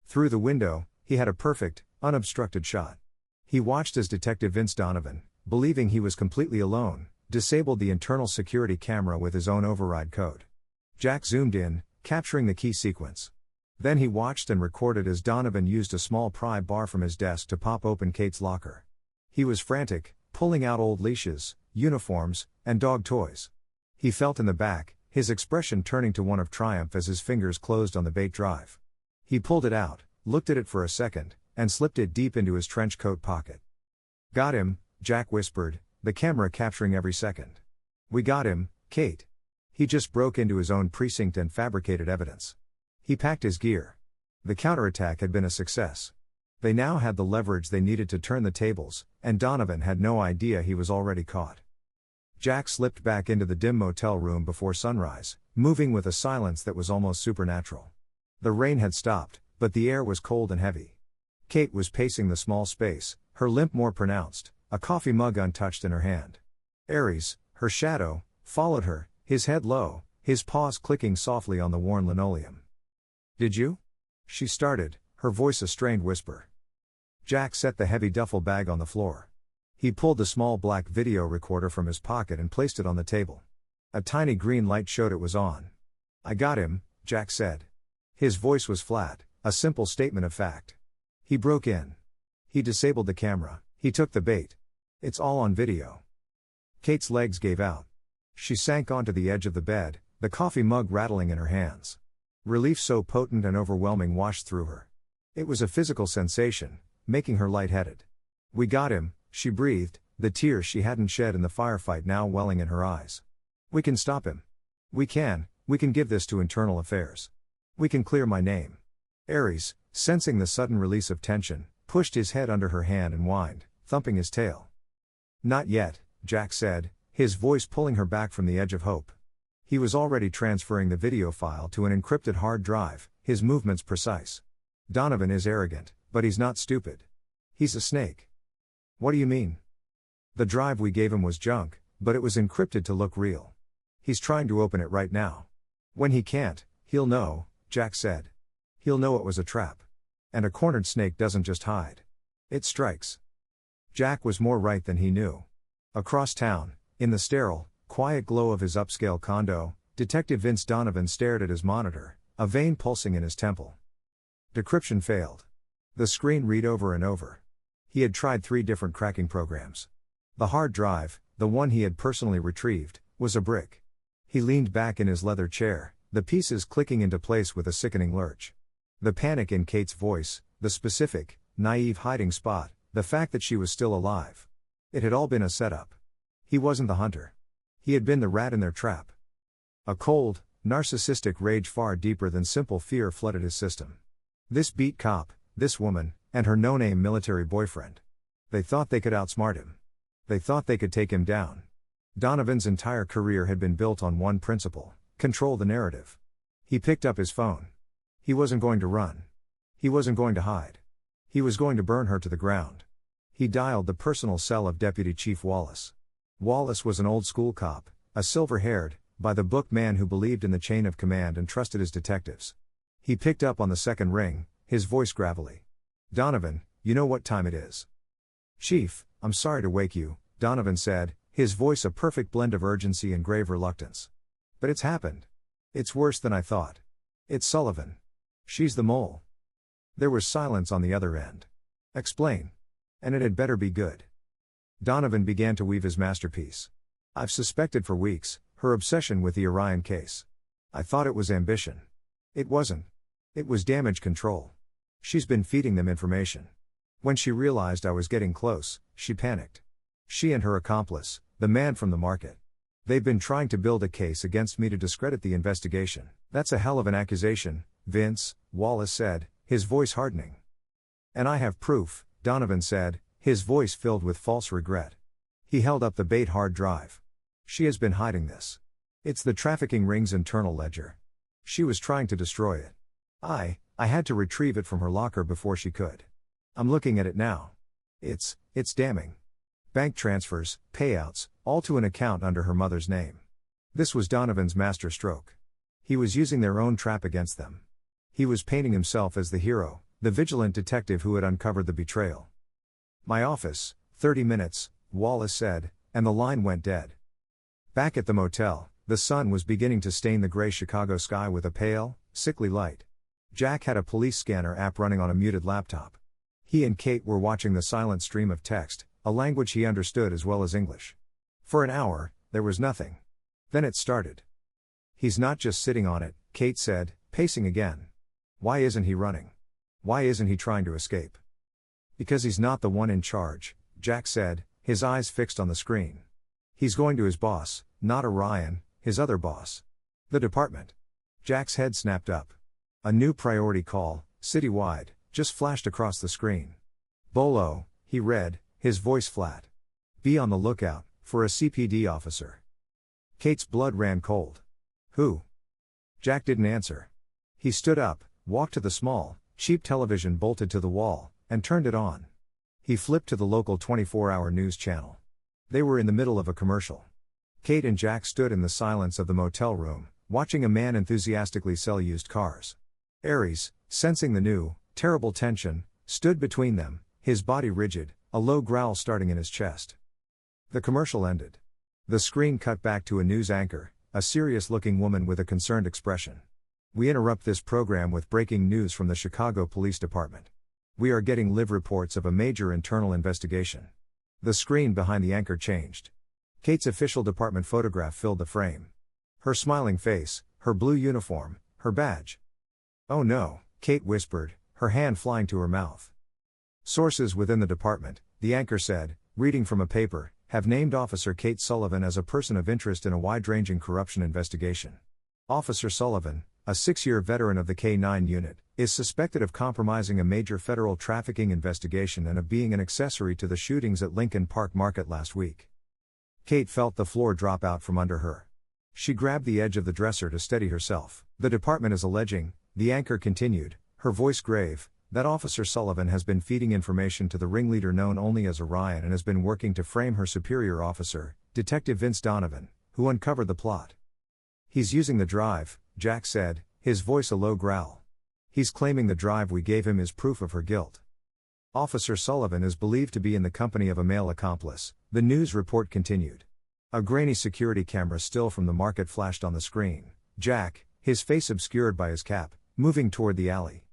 Through the window, he had a perfect, unobstructed shot. He watched as Detective Vince Donovan, believing he was completely alone, disabled the internal security camera with his own override code. Jack zoomed in, capturing the key sequence. Then he watched and recorded as Donovan used a small pry bar from his desk to pop open Kate's locker. He was frantic, pulling out old leashes, uniforms, and dog toys. He felt in the back, his expression turning to one of triumph as his fingers closed on the bait drive. He pulled it out, looked at it for a second, and slipped it deep into his trench coat pocket. Got him, Jack whispered, the camera capturing every second. We got him, Kate. He just broke into his own precinct and fabricated evidence. He packed his gear. The counterattack had been a success. They now had the leverage they needed to turn the tables, and Donovan had no idea he was already caught. Jack slipped back into the dim motel room before sunrise, moving with a silence that was almost supernatural. The rain had stopped, but the air was cold and heavy. Kate was pacing the small space, her limp more pronounced, a coffee mug untouched in her hand. Aries, her shadow, followed her, his head low, his paws clicking softly on the worn linoleum. Did you? She started, her voice a strained whisper. Jack set the heavy duffel bag on the floor. He pulled the small black video recorder from his pocket and placed it on the table. A tiny green light showed it was on. I got him, Jack said. His voice was flat, a simple statement of fact. He broke in. He disabled the camera, he took the bait. It's all on video. Kate's legs gave out. She sank onto the edge of the bed, the coffee mug rattling in her hands. Relief so potent and overwhelming washed through her. It was a physical sensation, making her lightheaded. We got him, she breathed, the tears she hadn't shed in the firefight now welling in her eyes. We can stop him. We can give this to internal affairs. We can clear my name. Aries, sensing the sudden release of tension, pushed his head under her hand and whined, thumping his tail. Not yet, Jack said, his voice pulling her back from the edge of hope. He was already transferring the video file to an encrypted hard drive, his movements precise. Donovan is arrogant, but he's not stupid. He's a snake. What do you mean? The drive we gave him was junk, but it was encrypted to look real. He's trying to open it right now. When he can't, he'll know, Jack said. He'll know it was a trap. And a cornered snake doesn't just hide. It strikes. Jack was more right than he knew. Across town, in the sterile, quiet glow of his upscale condo, Detective Vince Donovan stared at his monitor, a vein pulsing in his temple. Decryption failed. The screen read over and over. He had tried 3 different cracking programs. The hard drive, the one he had personally retrieved, was a brick. He leaned back in his leather chair, the pieces clicking into place with a sickening lurch. The panic in Kate's voice, the specific, naive hiding spot, the fact that she was still alive. It had all been a setup. He wasn't the hunter. He had been the rat in their trap. A cold, narcissistic rage far deeper than simple fear flooded his system. This beat cop, this woman, and her no-name military boyfriend. They thought they could outsmart him. They thought they could take him down. Donovan's entire career had been built on one principle: control the narrative. He picked up his phone. He wasn't going to run. He wasn't going to hide. He was going to burn her to the ground. He dialed the personal cell of Deputy Chief Wallace. Wallace was an old-school cop, a silver-haired, by-the-book man who believed in the chain of command and trusted his detectives. He picked up on the second ring, his voice gravelly. "Donovan, you know what time it is." "Chief, I'm sorry to wake you," Donovan said, his voice a perfect blend of urgency and grave reluctance. "But it's happened. It's worse than I thought. It's Sullivan. She's the mole." There was silence on the other end. "Explain. And it had better be good." Donovan began to weave his masterpiece. "I've suspected for weeks, her obsession with the Orion case. I thought it was ambition. It wasn't. It was damage control. She's been feeding them information. When she realized I was getting close, she panicked. She and her accomplice, the man from the market. They've been trying to build a case against me to discredit the investigation." "That's a hell of an accusation, Vince," Wallace said, his voice hardening. "And I have proof," Donovan said, his voice filled with false regret. He held up the Bait hard drive. "She has been hiding this. It's the trafficking ring's internal ledger. She was trying to destroy it. I had to retrieve it from her locker before she could. I'm looking at it now. It's damning. Bank transfers, payouts, all to an account under her mother's name." This was Donovan's master stroke. He was using their own trap against them. He was painting himself as the hero, the vigilant detective who had uncovered the betrayal. "My office, 30 minutes, Wallace said, and the line went dead. Back at the motel, the sun was beginning to stain the gray Chicago sky with a pale, sickly light. Jack had a police scanner app running on a muted laptop. He and Kate were watching the silent stream of text, a language he understood as well as English. For an hour, there was nothing. Then it started. "He's not just sitting on it," Kate said, pacing again. "Why isn't he running? Why isn't he trying to escape?" "Because he's not the one in charge," Jack said, his eyes fixed on the screen. "He's going to his boss, not Orion, his other boss. The department." Jack's head snapped up. A new priority call, citywide, just flashed across the screen. "Bolo," he read, his voice flat. "Be on the lookout for a CPD officer." Kate's blood ran cold. "Who?" Jack didn't answer. He stood up, walked to the small, cheap television bolted to the wall, and turned it on. He flipped to the local 24-hour news channel. They were in the middle of a commercial. Kate and Jack stood in the silence of the motel room, watching a man enthusiastically sell used cars. Aries, sensing the new, terrible tension, stood between them, his body rigid, a low growl starting in his chest. The commercial ended. The screen cut back to a news anchor, a serious-looking woman with a concerned expression. "We interrupt this program with breaking news from the Chicago Police Department. We are getting live reports of a major internal investigation." The screen behind the anchor changed. Kate's official department photograph filled the frame. Her smiling face, her blue uniform, her badge. "Oh no," Kate whispered, her hand flying to her mouth. "Sources within the department," the anchor said, reading from a paper, "have named Officer Kate Sullivan as a person of interest in a wide-ranging corruption investigation. Officer Sullivan, a 6-year veteran of the K-9 unit, is suspected of compromising a major federal trafficking investigation and of being an accessory to the shootings at Lincoln Park Market last week." Kate felt the floor drop out from under her. She grabbed the edge of the dresser to steady herself. "The department is alleging," the anchor continued, her voice grave, "that Officer Sullivan has been feeding information to the ringleader known only as Orion and has been working to frame her superior officer, Detective Vince Donovan, who uncovered the plot. He's using the drive," Jack said, his voice a low growl. "He's claiming the drive we gave him is proof of her guilt." Officer Sullivan is believed to be in the company of a male accomplice, the news report continued. A grainy security camera still from the market flashed on the screen. Jack, his face obscured by his cap, moving toward the alley.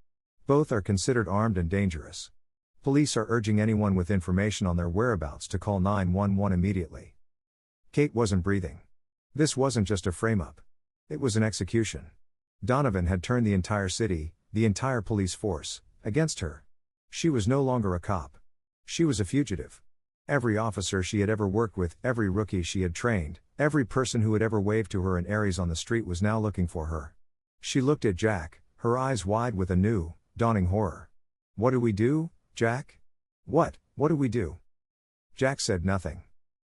"Both are considered armed and dangerous. Police are urging anyone with information on their whereabouts to call 911 immediately." Kate wasn't breathing. This wasn't just a frame-up. It was an execution. Donovan had turned the entire city, the entire police force, against her. She was no longer a cop. She was a fugitive. Every officer she had ever worked with, every rookie she had trained, every person who had ever waved to her in Aries on the street was now looking for her. She looked at Jack, her eyes wide with a new, dawning horror. "What do we do, Jack? What do we do?" Jack said nothing.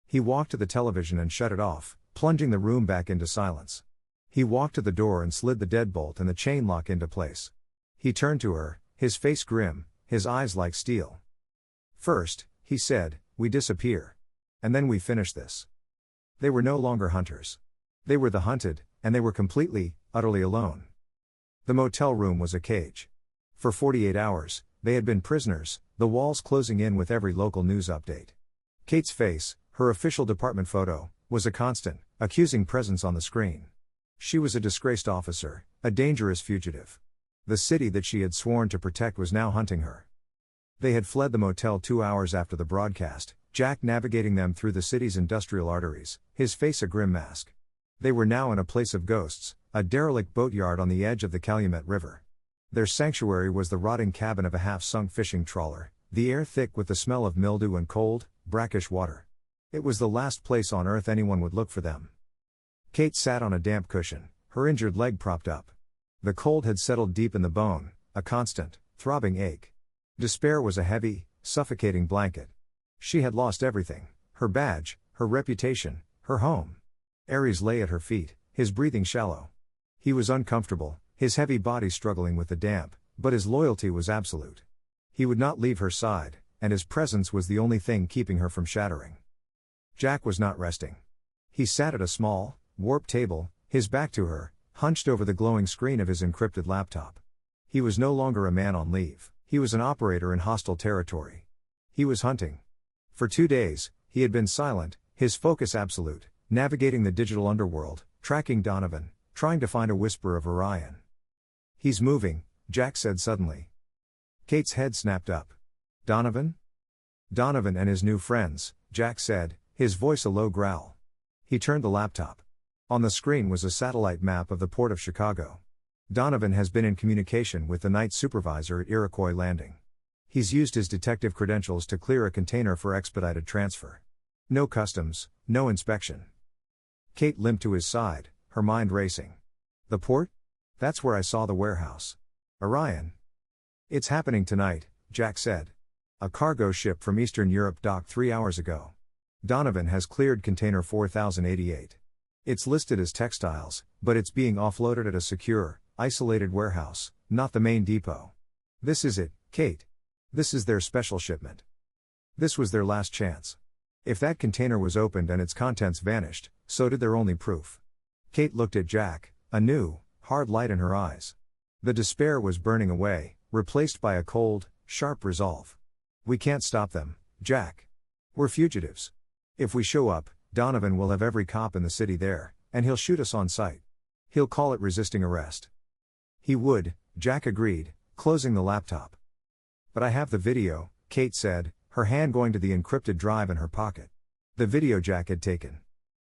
He walked to the television and shut it off, plunging the room back into silence. He walked to the door and slid the deadbolt and the chain lock into place. He turned to her, his face grim, his eyes like steel. "First," he said, "we disappear. And then we finish this." They were no longer hunters. They were the hunted, and they were completely, utterly alone. The motel room was a cage. For 48 hours, they had been prisoners, the walls closing in with every local news update. Kate's face, her official department photo, was a constant, accusing presence on the screen. She was a disgraced officer, a dangerous fugitive. The city that she had sworn to protect was now hunting her. They had fled the motel 2 hours after the broadcast, Jack navigating them through the city's industrial arteries, his face a grim mask. They were now in a place of ghosts, a derelict boatyard on the edge of the Calumet River. Their sanctuary was the rotting cabin of a half-sunk fishing trawler, the air thick with the smell of mildew and cold, brackish water. It was the last place on earth anyone would look for them. Kate sat on a damp cushion, her injured leg propped up. The cold had settled deep in the bone, a constant, throbbing ache. Despair was a heavy, suffocating blanket. She had lost everything, her badge, her reputation, her home. Aries lay at her feet, his breathing shallow. He was uncomfortable, his heavy body struggling with the damp, but his loyalty was absolute. He would not leave her side, and his presence was the only thing keeping her from shattering. Jack was not resting. He sat at a small, warped table, his back to her, hunched over the glowing screen of his encrypted laptop. He was no longer a man on leave, he was an operator in hostile territory. He was hunting. For 2 days, he had been silent, his focus absolute, navigating the digital underworld, tracking Donovan, trying to find a whisper of Orion. "He's moving," Jack said suddenly. Kate's head snapped up. "Donovan?" "Donovan and his new friends," Jack said, his voice a low growl. He turned the laptop. On the screen was a satellite map of the port of Chicago. "Donovan has been in communication with the night supervisor at Iroquois Landing. He's used his detective credentials to clear a container for expedited transfer. No customs, no inspection." Kate limped to his side, her mind racing. "The port? That's where I saw the warehouse. Orion." "It's happening tonight," Jack said. "A cargo ship from Eastern Europe docked 3 hours ago. Donovan has cleared container 4088. It's listed as textiles, but it's being offloaded at a secure, isolated warehouse, not the main depot. This is it, Kate. This is their special shipment. This was their last chance. If that container was opened and its contents vanished, so did their only proof." Kate looked at Jack, a new, hard light in her eyes. The despair was burning away, replaced by a cold, sharp resolve. "We can't stop them, Jack. We're fugitives. If we show up, Donovan will have every cop in the city there, and he'll shoot us on sight. He'll call it resisting arrest." "He would," Jack agreed, closing the laptop. "But I have the video," Kate said, her hand going to the encrypted drive in her pocket. The video Jack had taken.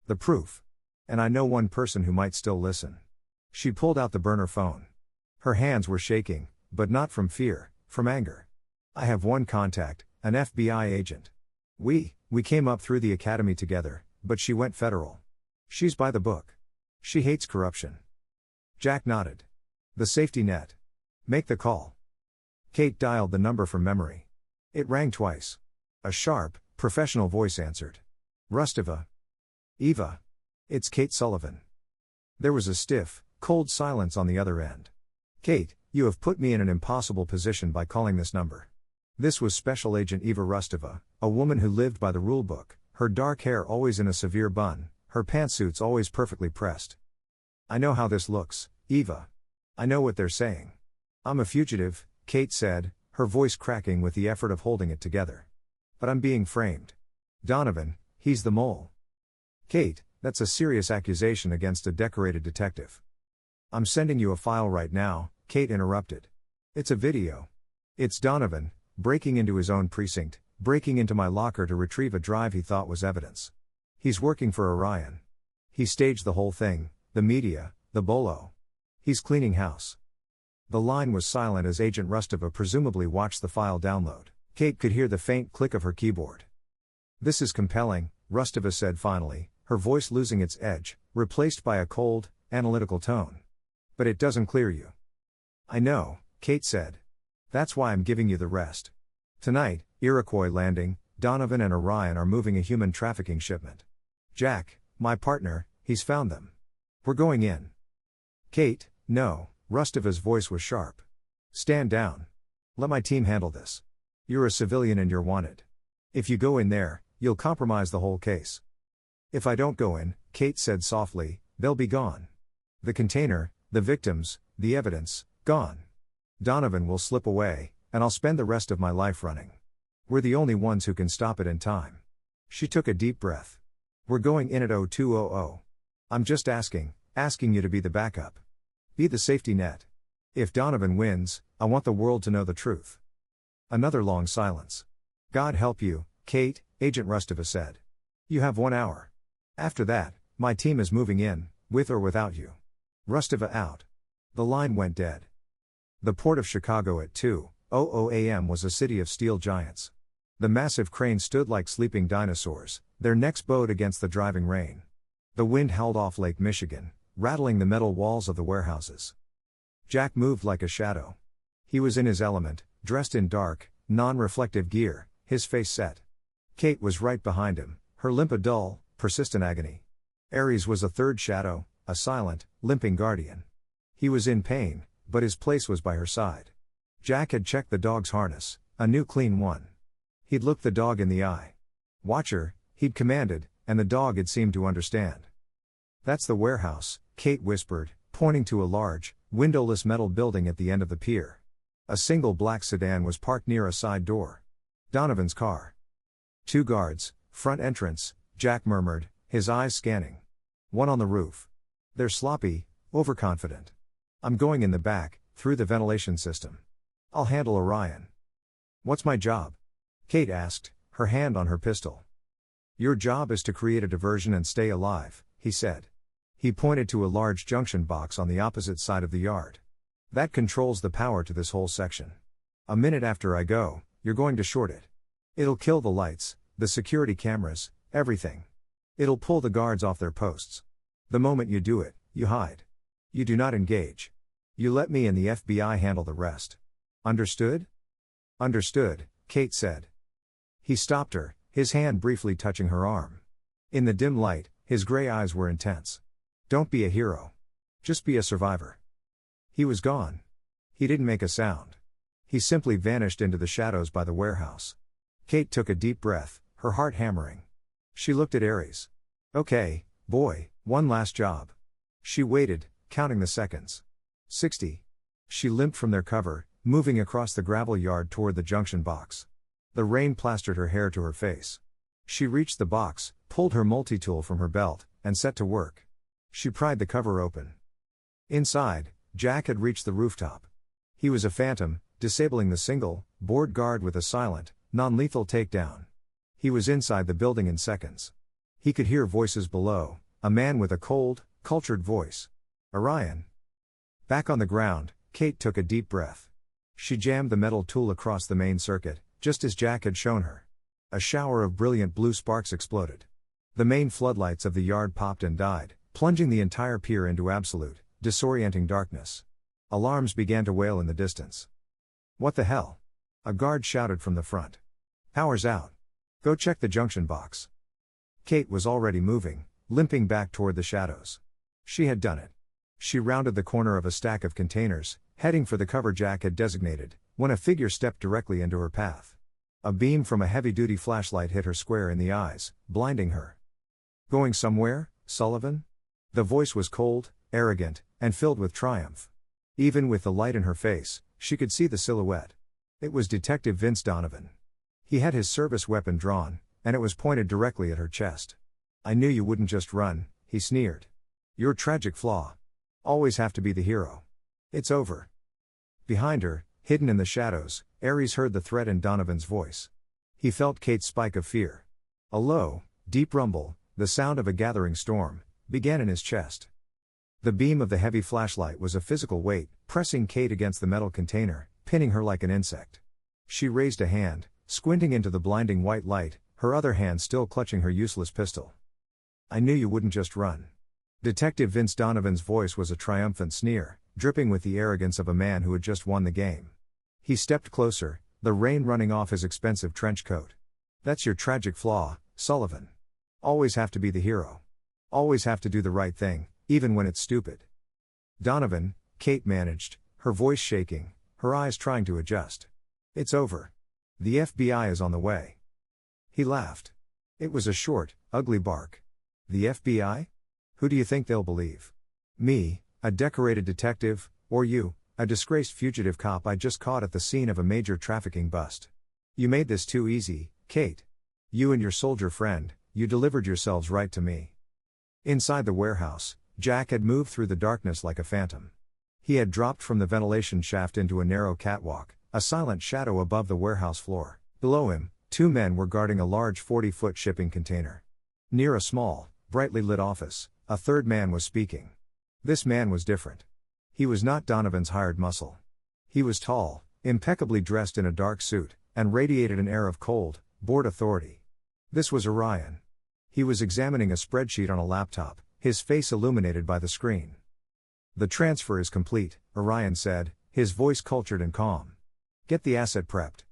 "The proof. And I know one person who might still listen." She pulled out the burner phone. Her hands were shaking, but not from fear, from anger. "I have one contact, an FBI agent. We came up through the academy together, but she went federal. She's by the book. She hates corruption." Jack nodded. "The safety net. Make the call." Kate dialed the number from memory. It rang twice. A sharp, professional voice answered. "Rustova. Eva. It's Kate Sullivan." There was a stiff, cold silence on the other end. "Kate, you have put me in an impossible position by calling this number." This was Special Agent Eva Rustova, a woman who lived by the rulebook, her dark hair always in a severe bun, her pantsuits always perfectly pressed. "I know how this looks, Eva. I know what they're saying. I'm a fugitive," Kate said, her voice cracking with the effort of holding it together. "But I'm being framed. Donovan, he's the mole." "Kate, that's a serious accusation against a decorated detective." "I'm sending you a file right now," Kate interrupted. "It's a video. It's Donovan, breaking into his own precinct, breaking into my locker to retrieve a drive he thought was evidence. He's working for Orion. He staged the whole thing, the media, the bolo. He's cleaning house." The line was silent as Agent Rustova presumably watched the file download. Kate could hear the faint click of her keyboard. "This is compelling," Rustova said finally, her voice losing its edge, replaced by a cold, analytical tone. "But it doesn't clear you." "I know," Kate said. "That's why I'm giving you the rest. Tonight, Iroquois Landing, Donovan and Orion are moving a human trafficking shipment. Jack, my partner, he's found them. We're going in." "Kate, no," Rustova's voice was sharp. "Stand down. Let my team handle this. You're a civilian and you're wanted. If you go in there, you'll compromise the whole case." "If I don't go in," Kate said softly, "they'll be gone. The container, the victims, the evidence, gone. Donovan will slip away, and I'll spend the rest of my life running. We're the only ones who can stop it in time." She took a deep breath. "We're going in at 0200. I'm just asking you to be the backup. Be the safety net. If Donovan wins, I want the world to know the truth." Another long silence. "God help you, Kate," Agent Rustova said. "You have 1 hour. After that, my team is moving in, with or without you." Rustova out. The line went dead. The port of Chicago at 2:00 a.m. was a city of steel giants. The massive cranes stood like sleeping dinosaurs, their necks bowed against the driving rain. The wind howled off Lake Michigan, rattling the metal walls of the warehouses. Jack moved like a shadow. He was in his element, dressed in dark, non-reflective gear, his face set. Kate was right behind him, her limp a dull, persistent agony. Ares was a third shadow, a silent, limping guardian. He was in pain, but his place was by her side. Jack had checked the dog's harness, a new clean one. He'd looked the dog in the eye. "Watcher," he'd commanded, and the dog had seemed to understand. "That's the warehouse," Kate whispered, pointing to a large, windowless metal building at the end of the pier. A single black sedan was parked near a side door. Donovan's car. "2 guards, front entrance," Jack murmured, his eyes scanning. "One on the roof. They're sloppy, overconfident. I'm going in the back, through the ventilation system. I'll handle Orion." "What's my job?" Kate asked, her hand on her pistol. "Your job is to create a diversion and stay alive," he said. He pointed to a large junction box on the opposite side of the yard. "That controls the power to this whole section. A minute after I go, you're going to short it. It'll kill the lights, the security cameras, everything. It'll pull the guards off their posts. The moment you do it, you hide. You do not engage. You let me and the FBI handle the rest. Understood?" "Understood," Kate said. He stopped her, his hand briefly touching her arm. In the dim light, his gray eyes were intense. "Don't be a hero. Just be a survivor." He was gone. He didn't make a sound. He simply vanished into the shadows by the warehouse. Kate took a deep breath, her heart hammering. She looked at Ares. "Okay, boy, one last job." She waited, counting the seconds. 60. She limped from their cover, moving across the gravel yard toward the junction box. The rain plastered her hair to her face. She reached the box, pulled her multi-tool from her belt, and set to work. She pried the cover open. Inside, Jack had reached the rooftop. He was a phantom, disabling the single, board guard with a silent, non-lethal takedown. He was inside the building in seconds. He could hear voices below, a man with a cold, cultured voice. "Orion." Back on the ground, Kate took a deep breath. She jammed the metal tool across the main circuit, just as Jack had shown her. A shower of brilliant blue sparks exploded. The main floodlights of the yard popped and died, plunging the entire pier into absolute, disorienting darkness. Alarms began to wail in the distance. "What the hell?" a guard shouted from the front. "Power's out. Go check the junction box." Kate was already moving, limping back toward the shadows. She had done it. She rounded the corner of a stack of containers, heading for the cover Jack had designated, when a figure stepped directly into her path. A beam from a heavy-duty flashlight hit her square in the eyes, blinding her. "Going somewhere, Sullivan?" The voice was cold, arrogant, and filled with triumph. Even with the light in her face, she could see the silhouette. It was Detective Vince Donovan. He had his service weapon drawn, and it was pointed directly at her chest. "I knew you wouldn't just run," he sneered. "Your tragic flaw. Always have to be the hero. It's over." Behind her, hidden in the shadows, Ares heard the threat in Donovan's voice. He felt Kate's spike of fear. A low, deep rumble, the sound of a gathering storm, began in his chest. The beam of the heavy flashlight was a physical weight, pressing Kate against the metal container, pinning her like an insect. She raised a hand, squinting into the blinding white light, her other hand still clutching her useless pistol. "I knew you wouldn't just run." Detective Vince Donovan's voice was a triumphant sneer, dripping with the arrogance of a man who had just won the game. He stepped closer, the rain running off his expensive trench coat. "That's your tragic flaw, Sullivan. Always have to be the hero. Always have to do the right thing, even when it's stupid." "Donovan," Kate managed, her voice shaking, her eyes trying to adjust. "It's over. The FBI is on the way." He laughed. It was a short, ugly bark. "The FBI? Who do you think they'll believe? Me, a decorated detective, or you, a disgraced fugitive cop I just caught at the scene of a major trafficking bust? You made this too easy, Kate. You and your soldier friend, you delivered yourselves right to me." Inside the warehouse, Jack had moved through the darkness like a phantom. He had dropped from the ventilation shaft into a narrow catwalk, a silent shadow above the warehouse floor. Below him, two men were guarding a large 40-foot shipping container. Near a small, brightly lit office, a third man was speaking. This man was different. He was not Donovan's hired muscle. He was tall, impeccably dressed in a dark suit, and radiated an air of cold, bored authority. This was Orion. He was examining a spreadsheet on a laptop, his face illuminated by the screen. "The transfer is complete," Orion said, his voice cultured and calm. "Get the asset prepped.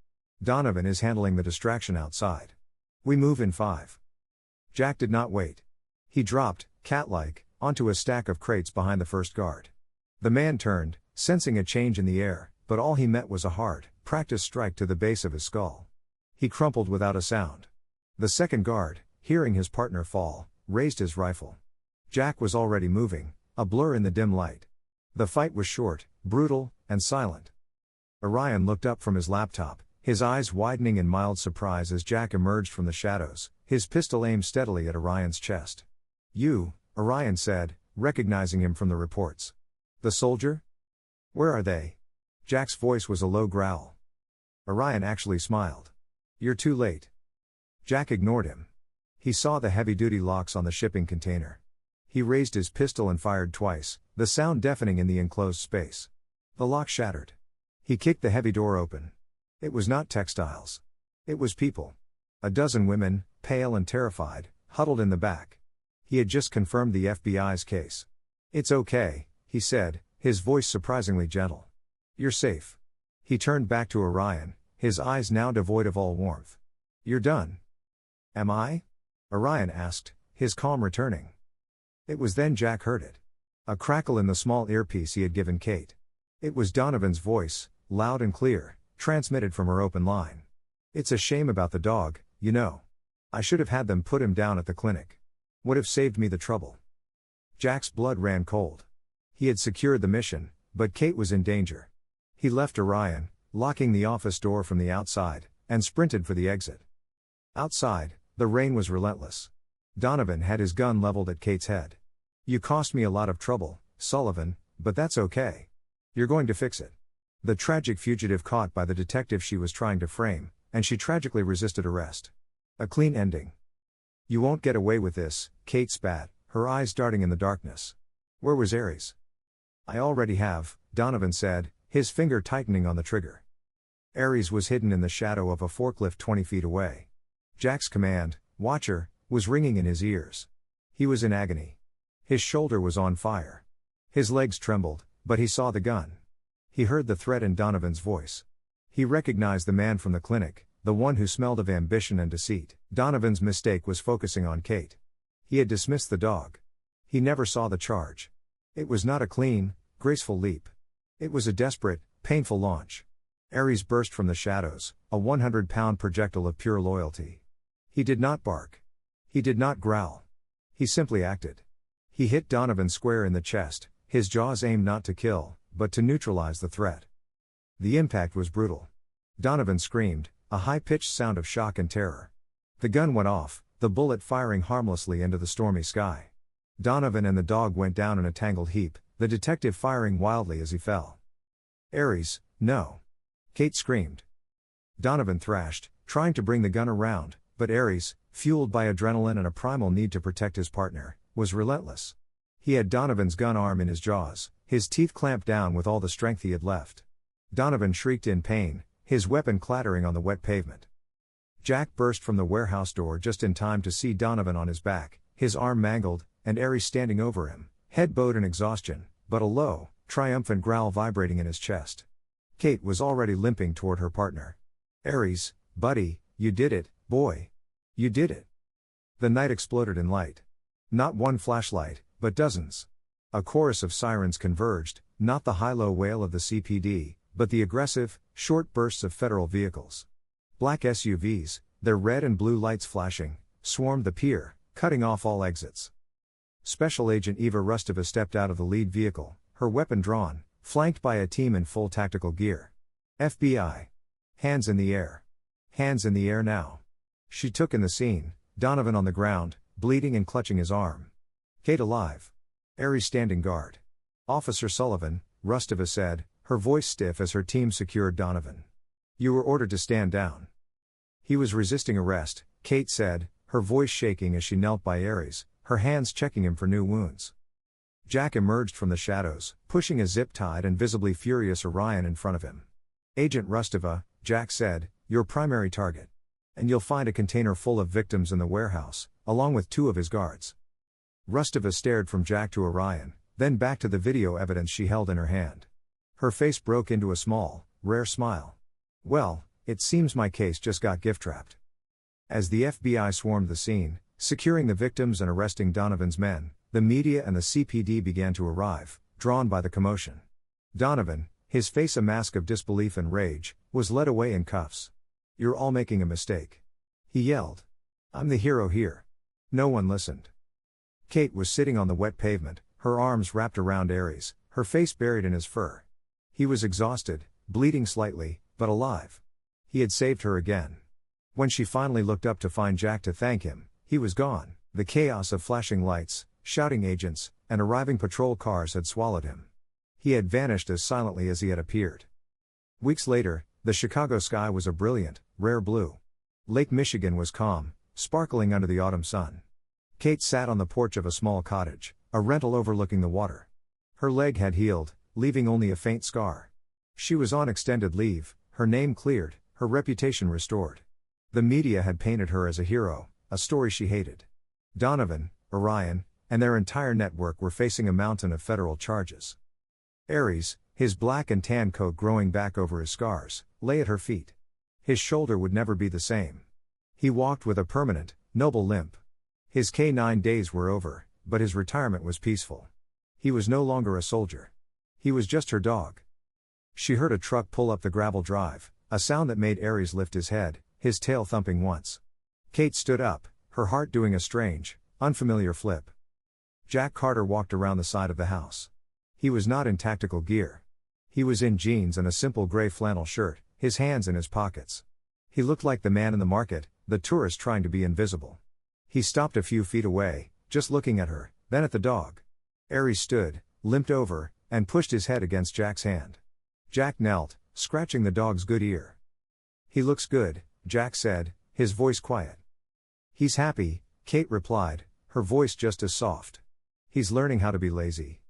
Donovan is handling the distraction outside. We move in 5. Jack did not wait. He dropped, cat-like, onto a stack of crates behind the first guard. The man turned, sensing a change in the air, but all he met was a hard, practiced strike to the base of his skull. He crumpled without a sound. The second guard, hearing his partner fall, raised his rifle. Jack was already moving, a blur in the dim light. The fight was short, brutal, and silent. Orion looked up from his laptop, his eyes widening in mild surprise as Jack emerged from the shadows, his pistol aimed steadily at Orion's chest. "You," Orion said, recognizing him from the reports. "The soldier? Where are they?" Jack's voice was a low growl. Orion actually smiled. "You're too late." Jack ignored him. He saw the heavy-duty locks on the shipping container. He raised his pistol and fired twice, the sound deafening in the enclosed space. The lock shattered. He kicked the heavy door open. It was not textiles. It was people. A dozen women, pale and terrified, huddled in the back. He had just confirmed the FBI's case. "It's okay," he said, his voice surprisingly gentle. "You're safe." He turned back to Orion, his eyes now devoid of all warmth. "You're done." "Am I?" Orion asked, his calm returning. It was then Jack heard it. A crackle in the small earpiece he had given Kate. It was Donovan's voice, loud and clear, transmitted from her open line. "It's a shame about the dog, you know. I should have had them put him down at the clinic. Would have saved me the trouble." Jack's blood ran cold. He had secured the mission, but Kate was in danger. He left Orion, locking the office door from the outside, and sprinted for the exit. Outside, the rain was relentless. Donovan had his gun leveled at Kate's head. "You cost me a lot of trouble, Sullivan, but that's okay. You're going to fix it." The tragic fugitive caught by the detective she was trying to frame, and she tragically resisted arrest. A clean ending. "You won't get away with this," Kate spat, her eyes darting in the darkness. "Where was Ares?" "I already have," Donovan said, his finger tightening on the trigger. Ares was hidden in the shadow of a forklift 20 feet away. Jack's command, "Watcher," was ringing in his ears. He was in agony. His shoulder was on fire. His legs trembled, but he saw the gun. He heard the threat in Donovan's voice. He recognized the man from the clinic, the one who smelled of ambition and deceit. Donovan's mistake was focusing on Kate. He had dismissed the dog. He never saw the charge. It was not a clean, graceful leap. It was a desperate, painful launch. Ares burst from the shadows, a 100-pound projectile of pure loyalty. He did not bark. He did not growl. He simply acted. He hit Donovan square in the chest, his jaws aimed not to kill, but to neutralize the threat. The impact was brutal. Donovan screamed, a high-pitched sound of shock and terror. The gun went off, the bullet firing harmlessly into the stormy sky. Donovan and the dog went down in a tangled heap, the detective firing wildly as he fell. "Ares, no!" Kate screamed. Donovan thrashed, trying to bring the gun around, but Ares, fueled by adrenaline and a primal need to protect his partner, was relentless. He had Donovan's gun arm in his jaws, his teeth clamped down with all the strength he had left. Donovan shrieked in pain, his weapon clattering on the wet pavement. Jack burst from the warehouse door just in time to see Donovan on his back, his arm mangled, and Aries standing over him, head bowed in exhaustion, but a low, triumphant growl vibrating in his chest. Kate was already limping toward her partner. "Aries, buddy, you did it, boy. You did it." The night exploded in light. Not one flashlight, but dozens. A chorus of sirens converged, not the high-low wail of the CPD, but the aggressive, short bursts of federal vehicles. Black SUVs, their red and blue lights flashing, swarmed the pier, cutting off all exits. Special Agent Eva Rustova stepped out of the lead vehicle, her weapon drawn, flanked by a team in full tactical gear. FBI. Hands in the air. Hands in the air now. She took in the scene, Donovan on the ground, bleeding and clutching his arm. Kate alive. Aries standing guard. "Officer Sullivan," Rustova said, her voice stiff as her team secured Donovan. "You were ordered to stand down." He was resisting arrest, Kate said, her voice shaking as she knelt by Aries, her hands checking him for new wounds. Jack emerged from the shadows, pushing a zip-tied and visibly furious Orion in front of him. "Agent Rustova," Jack said, "your primary target. And you'll find a container full of victims in the warehouse, along with 2 of his guards." Rustova stared from Jack to Orion, then back to the video evidence she held in her hand. Her face broke into a small, rare smile. "Well, it seems my case just got gift-wrapped." As the FBI swarmed the scene, securing the victims and arresting Donovan's men, the media and the CPD began to arrive, drawn by the commotion. Donovan, his face a mask of disbelief and rage, was led away in cuffs. "You're all making a mistake," he yelled. "I'm the hero here." No one listened. Kate was sitting on the wet pavement, her arms wrapped around Aries, her face buried in his fur. He was exhausted, bleeding slightly, but alive. He had saved her again. When she finally looked up to find Jack to thank him, he was gone. The chaos of flashing lights, shouting agents, and arriving patrol cars had swallowed him. He had vanished as silently as he had appeared. Weeks later, the Chicago sky was a brilliant, rare blue. Lake Michigan was calm, sparkling under the autumn sun. Kate sat on the porch of a small cottage, a rental overlooking the water. Her leg had healed, leaving only a faint scar. She was on extended leave, her name cleared, her reputation restored. The media had painted her as a hero, a story she hated. Donovan, Orion, and their entire network were facing a mountain of federal charges. Aries, his black and tan coat growing back over his scars, lay at her feet. His shoulder would never be the same. He walked with a permanent, noble limp. His K9 days were over, but his retirement was peaceful. He was no longer a soldier. He was just her dog. She heard a truck pull up the gravel drive, a sound that made Aries lift his head, his tail thumping once. Kate stood up, her heart doing a strange, unfamiliar flip. Jack Carter walked around the side of the house. He was not in tactical gear. He was in jeans and a simple gray flannel shirt, his hands in his pockets. He looked like the man in the market, the tourist trying to be invisible. He stopped a few feet away, just looking at her, then at the dog. Aries stood, limped over, and pushed his head against Jack's hand. Jack knelt, scratching the dog's good ear. "He looks good," Jack said, his voice quiet. "He's happy," Kate replied, her voice just as soft. "He's learning how to be lazy."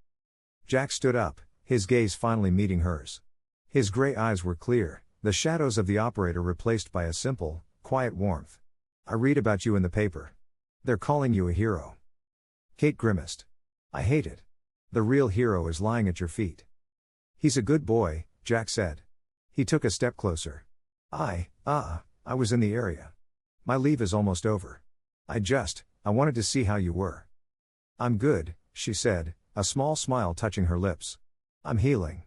Jack stood up, his gaze finally meeting hers. His gray eyes were clear, the shadows of the operator replaced by a simple, quiet warmth. "I read about you in the paper. They're calling you a hero." Kate grimaced. "I hate it. The real hero is lying at your feet." "He's a good boy," Jack said. He took a step closer. I was in the area. My leave is almost over. I wanted to see how you were." "I'm good," she said, a small smile touching her lips. "I'm healing."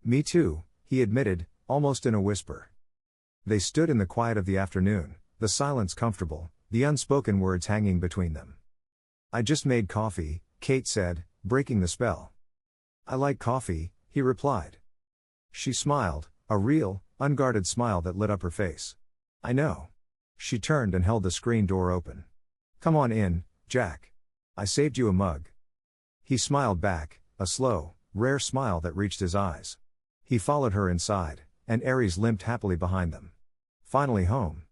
"Me too," he admitted, almost in a whisper. They stood in the quiet of the afternoon, the silence comfortable, the unspoken words hanging between them. "I just made coffee," Kate said, breaking the spell. "I like coffee," he replied. She smiled, a real, unguarded smile that lit up her face. "I know." She turned and held the screen door open. "Come on in, Jack. I saved you a mug." He smiled back, a slow, rare smile that reached his eyes. He followed her inside, and Aries limped happily behind them. "Finally home."